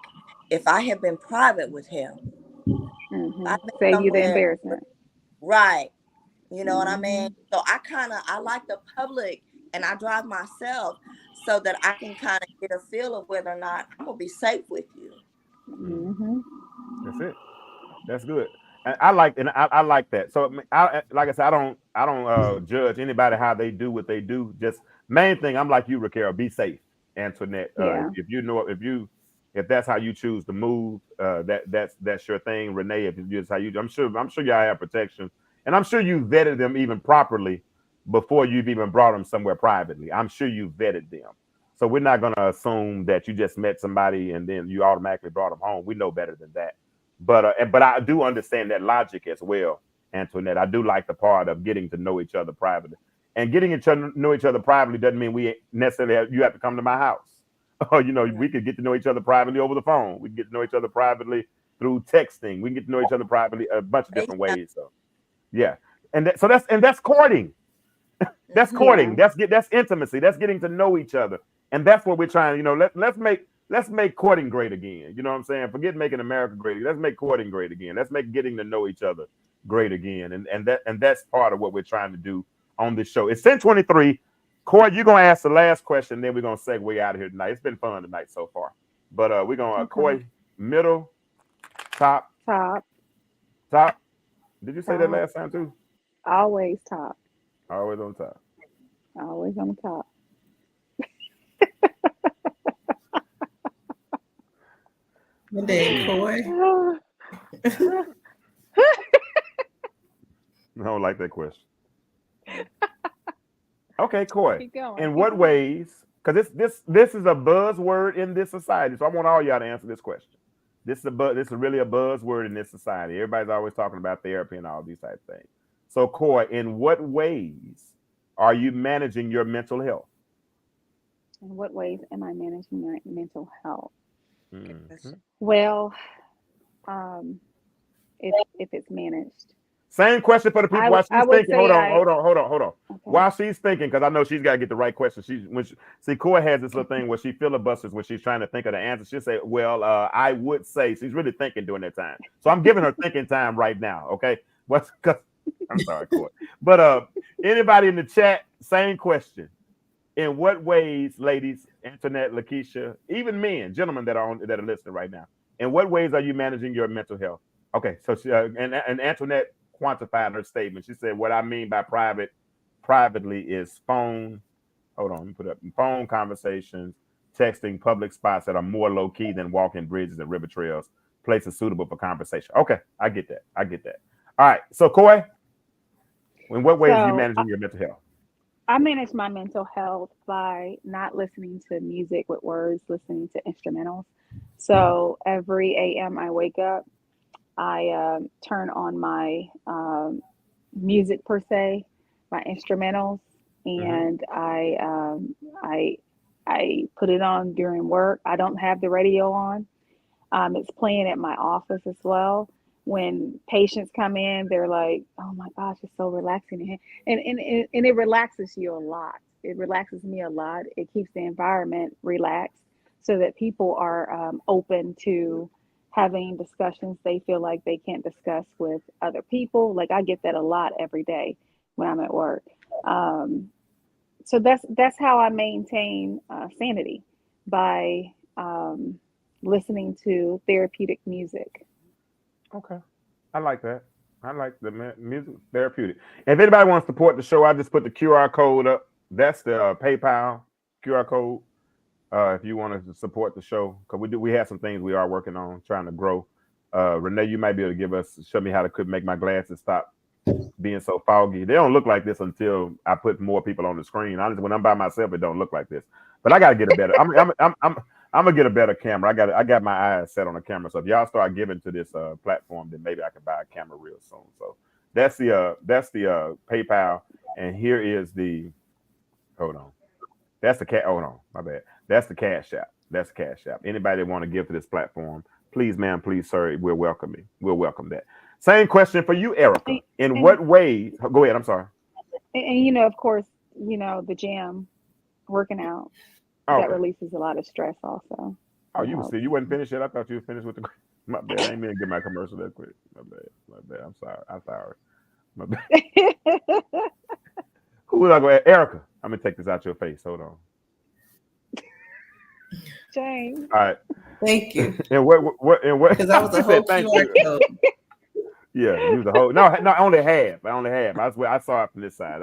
if I had been private with him, save you the embarrassment. Right. You know what I mean? So I like the public, and I drive myself so that I can kind of get a feel of whether or not I'm gonna be safe with you. That's it. That's good. And I like that. So like I said, I don't judge anybody how they do what they do. Just main thing, I'm like you, Raquel, be safe, Antoinette. If that's how you choose to move, that's your thing. Renee, if it's how you, I'm sure y'all have protection, and I'm sure you vetted them even properly before you've even brought them somewhere privately. I'm sure you vetted them. So we're not going to assume that you just met somebody and then you automatically brought them home. We know better than that. But I do understand that logic as well, Antoinette. I do like the part of getting to know each other privately. And getting to know each other privately doesn't mean we necessarily you have to come to my house. You know, we could get to know each other privately over the phone. We can get to know each other privately through texting. We can get to know each other privately a bunch of different ways. So, yeah, that's courting. That's courting. That's intimacy. That's getting to know each other, and that's what we're trying. You know, let's make courting great again. You know what I'm saying? Forget making America great. Let's make courting great again. Let's make getting to know each other great again, and that's part of what we're trying to do on this show. It's 10:23. Corey, you're gonna ask the last question, then we're gonna segue out of here tonight. It's been fun tonight so far, but we're gonna Corey, middle, top. Did you say that last time too? Always top. Always on top. Always on top. And then Coy. I don't like that question. Okay, Coy. Keep going. In what ways? Because this is a buzzword in this society. So I want all y'all to answer this question. This is really a buzzword in this society. Everybody's always talking about therapy and all these type of things. So, Coy, in what ways are you managing your mental health? In what ways am I managing my mental health? Mm-hmm. Well, if it's managed. Same question for the people while she's thinking. Hold on. Okay. While she's thinking, because I know she's got to get the right question. See, Coy has this little thing where she filibusters when she's trying to think of the answer. She'll say, "Well, I would say." She's really thinking during that time. So I'm giving her thinking time right now. Okay. I'm sorry, Coy. But anybody in the chat, same question. In what ways, ladies, Antoinette, Lakeisha, even men, gentlemen that are listening right now, in what ways are you managing your mental health? Okay, so she, and Antoinette quantified her statement. She said, "What I mean by privately is phone. Hold on, let me put up phone conversations, texting, public spots that are more low key than walking bridges and river trails, places suitable for conversation." Okay, I get that. All right, so Coy, in what ways are you So managing your mental health? I manage my mental health by not listening to music with words, listening to instrumentals. So every AM I wake up, I turn on my music per se, my instrumentals, Mm-hmm. and I put it on during work. I don't have the radio on. It's playing at my office as well. When patients come in, they're like, "Oh my gosh, it's so relaxing," and it relaxes you a lot. It relaxes me a lot. It keeps the environment relaxed, so that people are open to having discussions they feel like they can't discuss with other people. Like I get that a lot every day when I'm at work. Um, so that's how I maintain sanity by listening to therapeutic music. Okay. I like that. I like the music therapeutic. If anybody wants to support the show, I just put the QR code up. That's the PayPal QR code. If you want to support the show, because we have some things we are working on trying to grow. Renee, you might be able to show me how to make my glasses stop being so foggy. They don't look like this until I put more people on the screen. Honestly, when I'm by myself, it don't look like this. But I got to get a better. I'm gonna get a better camera. I got my eyes set on a camera. So if y'all start giving to this platform, then maybe I can buy a camera real soon. So that's the PayPal, and here is the. Hold on. That's the cat. Hold on, my bad. That's the Cash App. That's the Cash App. Anybody that want to give to this platform, please, ma'am, please, sir, we'll welcome that. Same question for you, Erica. In And, what ways? Go ahead. I'm sorry. and of course, the gym, working out, Oh, that okay. releases a lot of stress also. Oh, That you helps. wasn't finished yet. I thought you were finished with the. My bad. I ain't mean to get my commercial that quick. My bad. I'm sorry. My bad. Who was I going? Erica. I'm gonna take this out your face. Hold on. James. All right. Thank you. And what? Because that was a whole QR code. Yeah, you the whole. No, only half. I saw it from this side.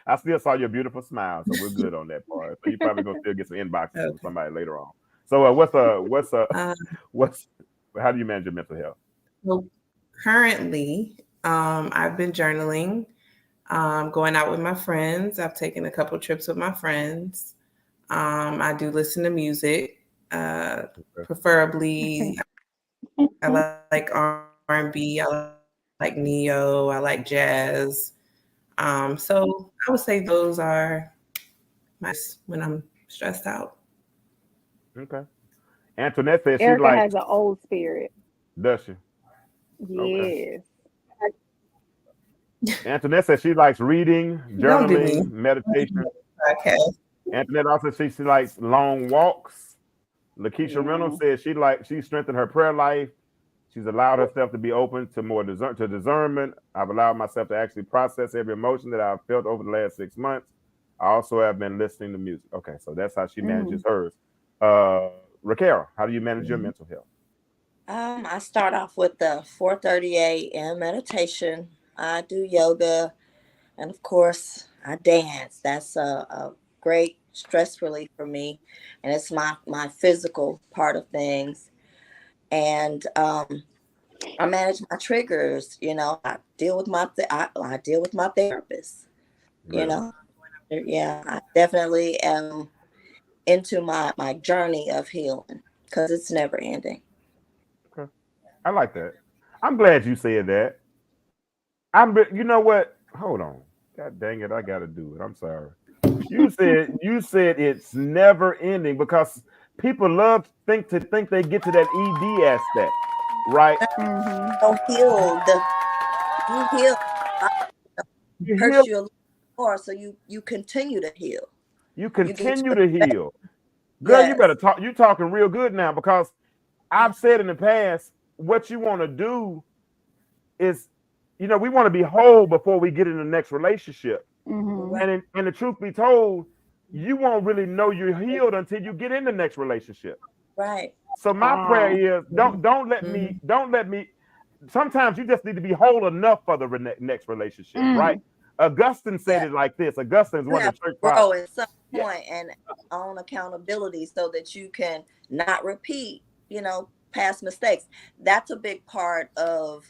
I still saw your beautiful smile, so we're good on that part. So you probably gonna still get some inboxes from somebody later on. So what's how do you manage your mental health? Well, currently, I've been journaling, going out with my friends. I've taken a couple trips with my friends. I do listen to music, preferably. I like R&B. I like neo. I like jazz. So I would say those are my when I'm stressed out. Okay. Antoinette says she Erica likes. has an old spirit. Does she? Yes. Okay. Antoinette says she likes reading, Don't do me. journaling, meditation. Okay. Antoinette also says she likes long walks. Lakeisha Reynolds says she strengthened her prayer life. She's allowed herself to be open to more discernment. I've allowed myself to actually process every emotion that I've felt over the last 6 months. I also have been listening to music. Okay, so that's how she manages hers. Raquel, how do you manage your mental health? I start off with the 4:30 a.m. meditation. I do yoga, and of course, I dance. That's a great stress relief for me, and it's my physical part of things. And I manage my triggers. I deal with I deal with my therapist. You Really? know, yeah, I definitely am into my journey of healing because it's never ending. Okay. I like that. I'm glad you said that. You know what? Hold on. God dang it, I gotta do it. I'm sorry. You said it's never ending because people love to think they get to that ED aspect, right? Don't heal you heal. You Hurts heal, you a little more, so you continue to heal. you You get continue your to heal. Girl, you better yes. talk. You talking real good now because I've said in the past, what you want to do is, we want to be whole before we get in the next relationship. Mm-hmm. Right. And the truth be told, you won't really know you're healed until you get in the next relationship. Right. So my prayer is don't let me. Sometimes you just need to be whole enough for the next relationship, right? Augustine said it like this. Augustine's one of the church fathers. Grow at some point and own accountability so that you can not repeat, past mistakes. That's a big part of,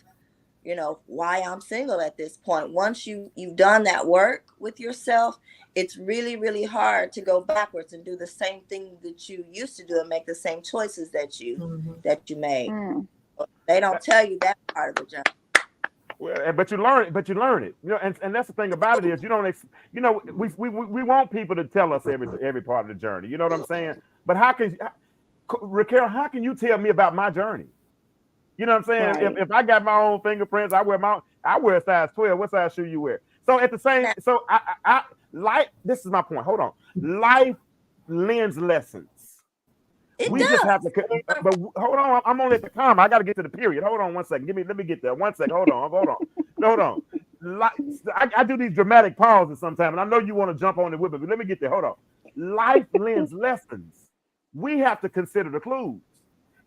why I'm single at this point. Once you've done that work with yourself, it's really, really hard to go backwards and do the same thing that you used to do and make the same choices that you made. They don't tell you that part of the journey. Well, but you learn it. And that's the thing about it is we want people to tell us every part of the journey. You know what I'm saying? But Raquel, how can you tell me about my journey? You know what I'm saying? Right. If I got my own fingerprints, I wear a size 12. What size shoe you wear? So at the same, so I this is my point. Hold on. Life lends lessons. We just have to, but hold on. I'm only at the comma. I got to get to the period. Hold on 1 second. Let me get there. 1 second. Hold on. I do these dramatic pauses sometimes, and I know you want to jump on it with me, but let me get there. Hold on. Life lends lessons. We have to consider the clues,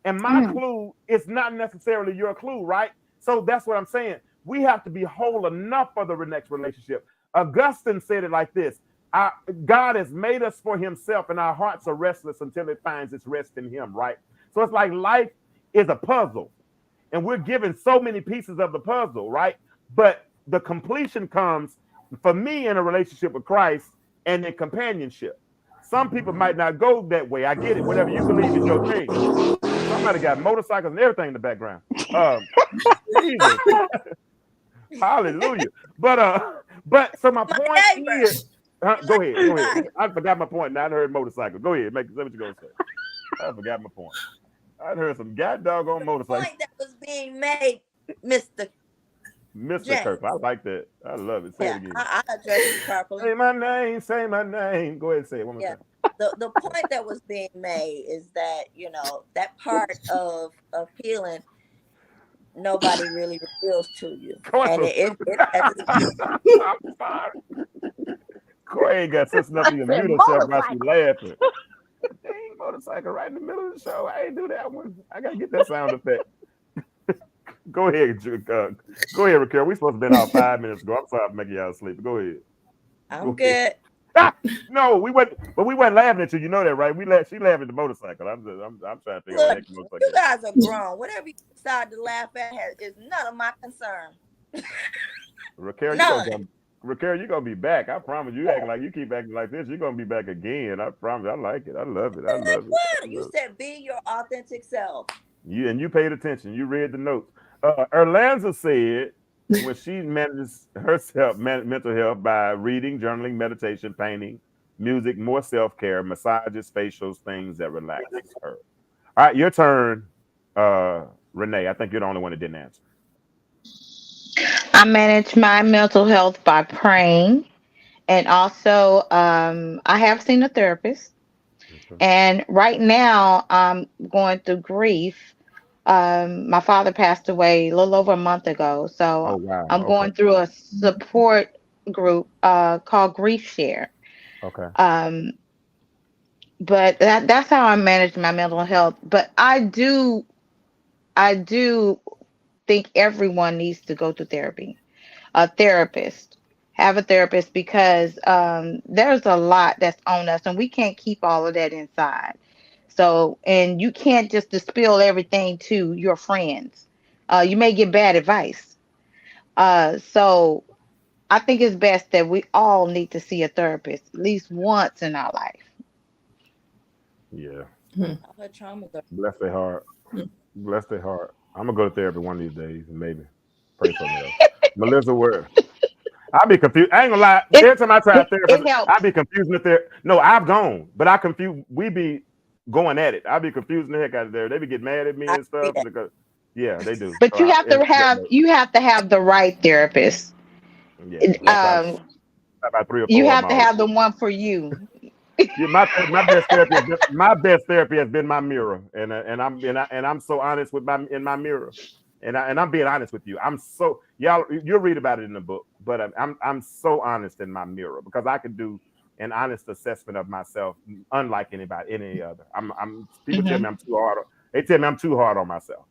and my clue is not necessarily your clue, right? So that's what I'm saying. We have to be whole enough for the next relationship. Augustine said it like this. God has made us for himself, and our hearts are restless until it finds its rest in him, right? So it's like life is a puzzle, and we're given so many pieces of the puzzle, right? But the completion comes, for me, in a relationship with Christ and in companionship. Some people might not go that way. I get it. Whatever you believe is your thing. Somebody got motorcycles and everything in the background. Jesus. Hallelujah. But so my point is, go ahead. I forgot my point. Now I heard motorcycle. Go ahead. Say what you're gonna say. I forgot my point. I heard some god doggone motorcycle. The point that was being made, Mr. Kirk. I like that. I love it. Say it again. I address you properly. Say my name. Go ahead and say it one more time. The point that was being made is that, that part of healing, nobody really reveals to you. And I'm sorry. Corey ain't got sense enough to mute herself while she laughing. Dang, motorcycle right in the middle of the show. I ain't do that one. I gotta get that sound effect. Go ahead, Raquel. We supposed to be out 5 minutes ago. I'm sorry for making y'all sleep. Go ahead. I'm good. No, we weren't laughing at you. You know that, right? She laughed at the motorcycle. I'm trying to figure out the motorcycle. You guys are grown. Whatever you decide to laugh at is none of my concern. Raquel, you're gonna be back. I promise. You acting like you keep acting like this, you're gonna be back again. I promise. I like it. I love it. You said be your authentic self. You paid attention. You read the notes. Erlanza said when she manages herself mental health by reading, journaling, meditation, painting, music, more self-care, massages, facials, things that relaxes her. All right, your turn, Renee. I think you're the only one that didn't answer. I manage my mental health by praying, and also I have seen a therapist. Okay. And right now I'm going through grief. My father passed away a little over a month ago, so I'm going through a support group called Grief Share. Okay. But that's how I manage my mental health. But I do think everyone needs to go to therapy. Have a therapist, because there's a lot that's on us, and we can't keep all of that inside. So, and you can't just dispel everything to your friends. You may get bad advice. So I think it's best that we all need to see a therapist at least once in our life. Yeah. Bless their heart. Bless their heart. I'm gonna go to therapy one of these days and maybe pray for me. Melissa, where? I'll be confused. I ain't gonna lie. Every time I try therapy, I'll be confusing it there. No, I've gone, but I confuse. We be going at it. I'll be confusing the heck out of there. They be getting mad at me and stuff because, yeah, they do. But you have to have the right therapist. Yeah. About 3 or 4. You have to have the one for you. Yeah, my best therapy has been my mirror, and I'm so honest with my mirror, and I'm being honest with you. I'm so you'll read about it in the book, but I'm so honest in my mirror because I can do an honest assessment of myself, unlike any other. People tell me I'm too hard. They tell me I'm too hard on myself,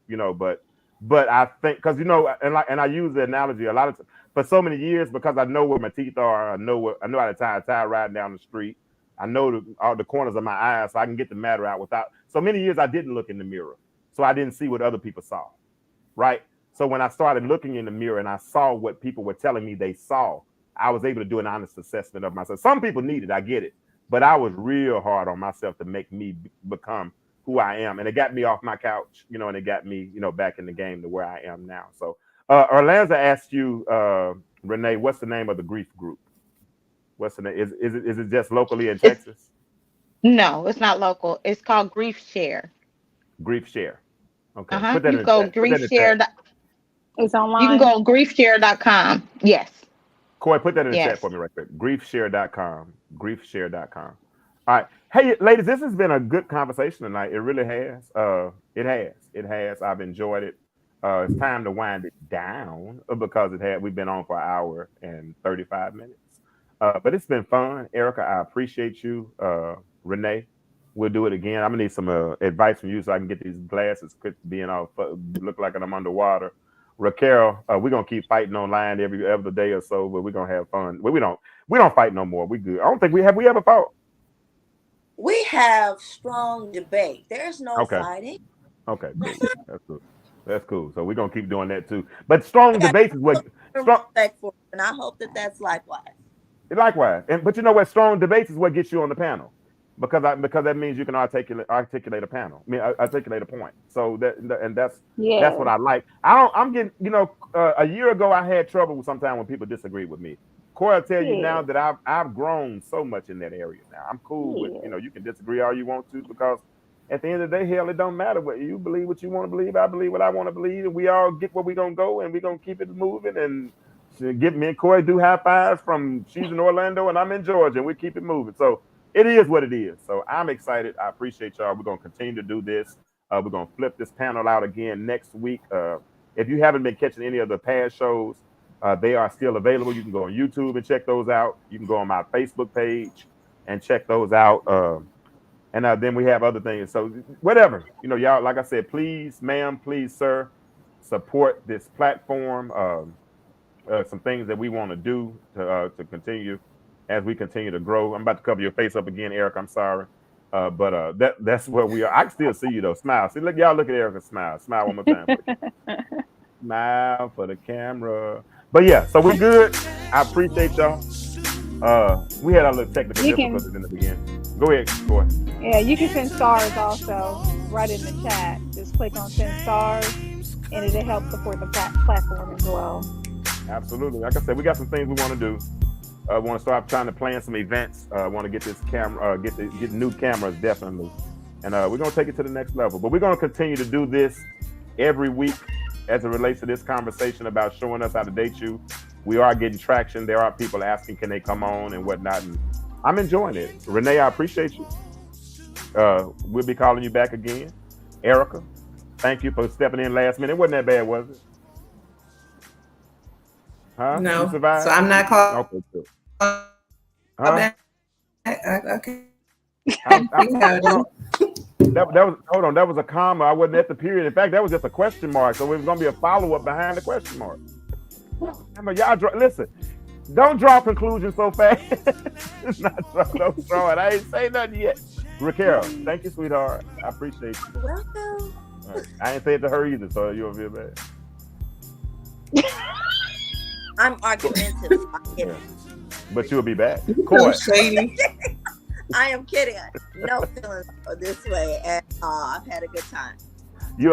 but I think because and I use the analogy a lot of for so many years because I know where my teeth are. I know how to tie a tie riding down the street. I know all the corners of my eyes, so I can get the matter out without. So many years I didn't look in the mirror, so I didn't see what other people saw, right? So when I started looking in the mirror and I saw what people were telling me they saw, I was able to do an honest assessment of myself. Some people need it, I get it, but I was real hard on myself to make me become who I am, and it got me off my couch, and it got me, back in the game to where I am now. So, Orlando asked you, Renee, what's the name of the grief group? What's the name? Is it just locally in Texas? No, it's not local. It's called Grief Share. Grief Share. Okay. Put that you in go Grief Share. It's online. You can go griefshare.com. Yes. Corey, put that in the chat for me right quick. Griefshare.com. Griefshare.com. All right. Hey, ladies, this has been a good conversation tonight. It really has. It has. I've enjoyed it. It's time to wind it down because we've been on for an hour and 35 minutes. But it's been fun. Erica, I appreciate you. Renee, we'll do it again. I'm gonna need some advice from you so I can get these glasses quit being all look like I'm underwater. Raquel, we're gonna keep fighting online every other day or so, but we're gonna have fun. Well, we don't fight no more. We good. I don't think we ever fought. We have strong debate. There's no fighting. Okay, cool. That's cool. That's cool. So we're gonna keep doing that too. But strong debates is what respect for, and I hope that's likewise. Likewise, but you know what? Strong debates is what gets you on the panel, because that means you can articulate a panel. Articulate a point. So that's what I like. I'm getting a year ago I had trouble with sometimes when people disagree with me. Corey, I'll tell you now that I've grown so much in that area now. I'm cool with you can disagree all you want to, because at the end of the day, hell, it don't matter what you believe, what you want to believe. I believe what I want to believe, and we all get where we're gonna go, and we're gonna keep it moving. And give me and Corey do high fives from she's in Orlando and I'm in Georgia, and we keep it moving. So it is what it is. So I'm excited. I appreciate y'all. We're gonna continue to do this. We're gonna flip this panel out again next week. If you haven't been catching any of the past shows, they are still available. You can go on YouTube and check those out. You can go on my Facebook page and check those out. And then we have other things. So whatever, y'all, like I said, please, ma'am, please, sir, support this platform. Some things that we want to do to continue as we continue to grow. I'm about to cover your face up again, Eric. I'm sorry. But that's where we are. I can still see you though. Smile. See, look at Erica smile. Smile one more time. Smile for the camera. But yeah, so we're good. I appreciate y'all. We had a little technical difficulties in the beginning. Go ahead, Corey. Yeah, you can send stars also right in the chat. Just click on send stars, and it'll help support the platform as well. Absolutely. Like I said, we got some things we want to do. I want to start trying to plan some events. I want to get this camera, get new cameras definitely, and we're gonna take it to the next level. But we're gonna continue to do this every week as it relates to this conversation about showing us how to date you. We are getting traction. There are people asking, can they come on and whatnot, and I'm enjoying it. Renee, I appreciate you. We'll be calling you back again. Erica, thank you for stepping in last minute. It wasn't that bad, was it? Huh? No. So I'm not called. Okay, cool. Okay. That was hold on. That was a comma. I wasn't at the period. In fact, that was just a question mark. So it was going to be a follow up behind the question mark. Listen. Don't draw conclusions so fast. Don't draw it. I ain't say nothing yet. Raquel, thank you, sweetheart. I appreciate you. You're welcome. All right. I ain't say it to her either, so you don't feel bad. I'm argumentative. Yeah. But you'll be back. Corey. Shady. I am kidding. No feelings this way at all. I've had a good time.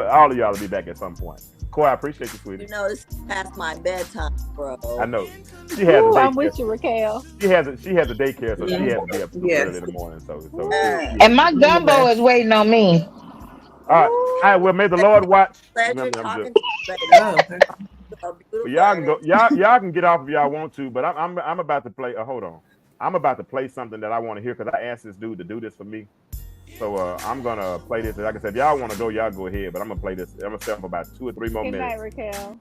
All of y'all will be back at some point. Corey, I appreciate you, sweetie. This is past my bedtime, bro. I know. She has a daycare. I'm with you, Raquel. She has a daycare, so she has to be up early in the morning. So and my gumbo is waiting on me. All right. Well, may the Lord watch. Pleasure talking to you. Y'all can go. Y'all can get off if y'all want to, but I'm about to play. Hold on. I'm about to play something that I want to hear because I asked this dude to do this for me. So I'm gonna play this. Like I said, if y'all want to go, y'all go ahead. But I'm gonna play this. I'm gonna stay for about 2 or 3 more minutes. Good night, Raquel.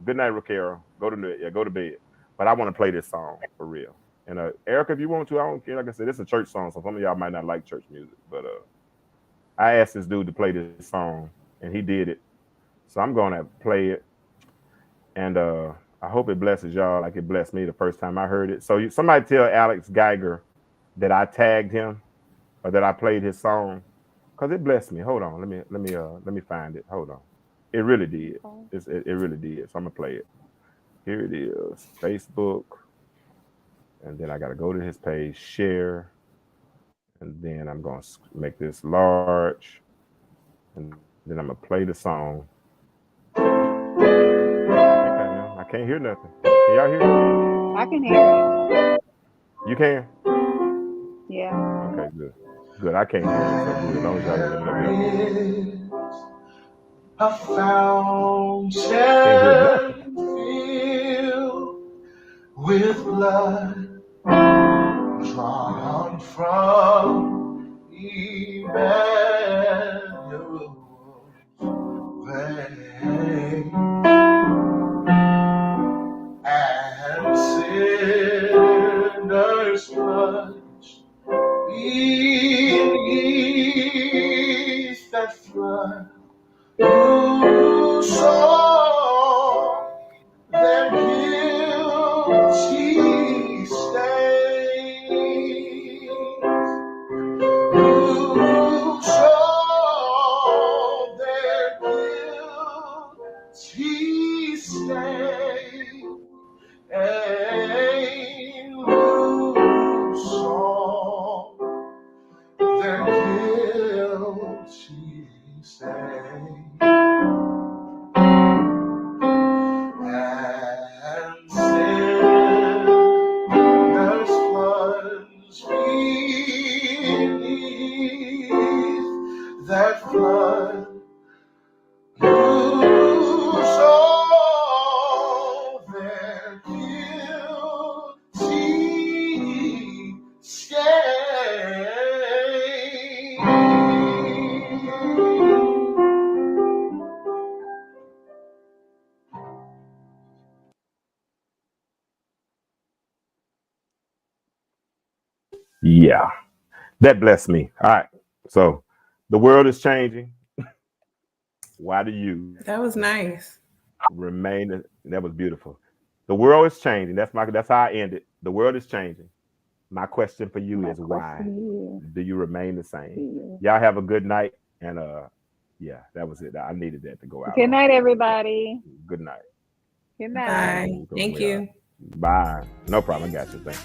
Good night, Raquel. Go to bed. But I want to play this song for real. And Erica, if you want to, I don't care. Like I said, it's a church song, so some of y'all might not like church music. But I asked this dude to play this song, and he did it. So I'm gonna play it, and I hope it blesses y'all like it blessed me the first time I heard it. So somebody tell Alex Geiger that I tagged him or that I played his song, because it blessed me. Hold on, let me find it. Hold on, it really did. It really did. So I'm gonna play it. Here it is, Facebook. And then I got to go to his page, share, and then I'm going to make this large, and then I'm going to play the song. I can't hear nothing. Can y'all hear it? I can hear You can? you. Yeah. Okay, good. Good. I can't hear it, so good. As long as y'all hear it. A fountain filled with blood drawn from Emmanuel's vein, and sinners plunged beneath that flood. Who saw their guilty stains? Who saw their guilty stains? And who saw their guilty stains? And sinners plunged beneath that flood. Who saw their guilty stains? Yeah, that blessed me. All right. So the world is changing. Why do you That was nice. remain? That was beautiful. The world is changing. That's how I end it. The world is changing. My question for you is why do you remain the same? Y'all have a good night. And yeah, that was it. I needed that to go out. Good night, everybody. Good night. Good night. Bye. Thank you. Bye. No problem. I got you. Thank you.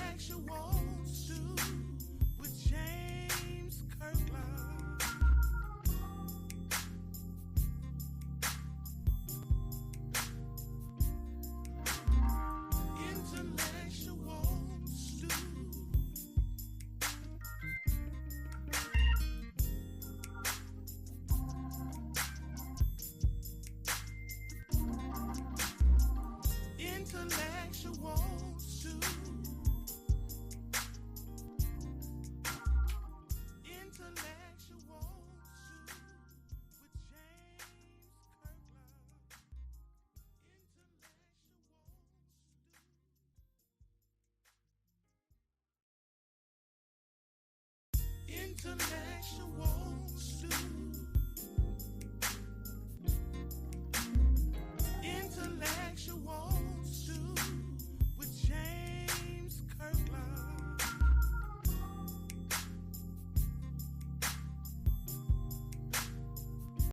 Intellectual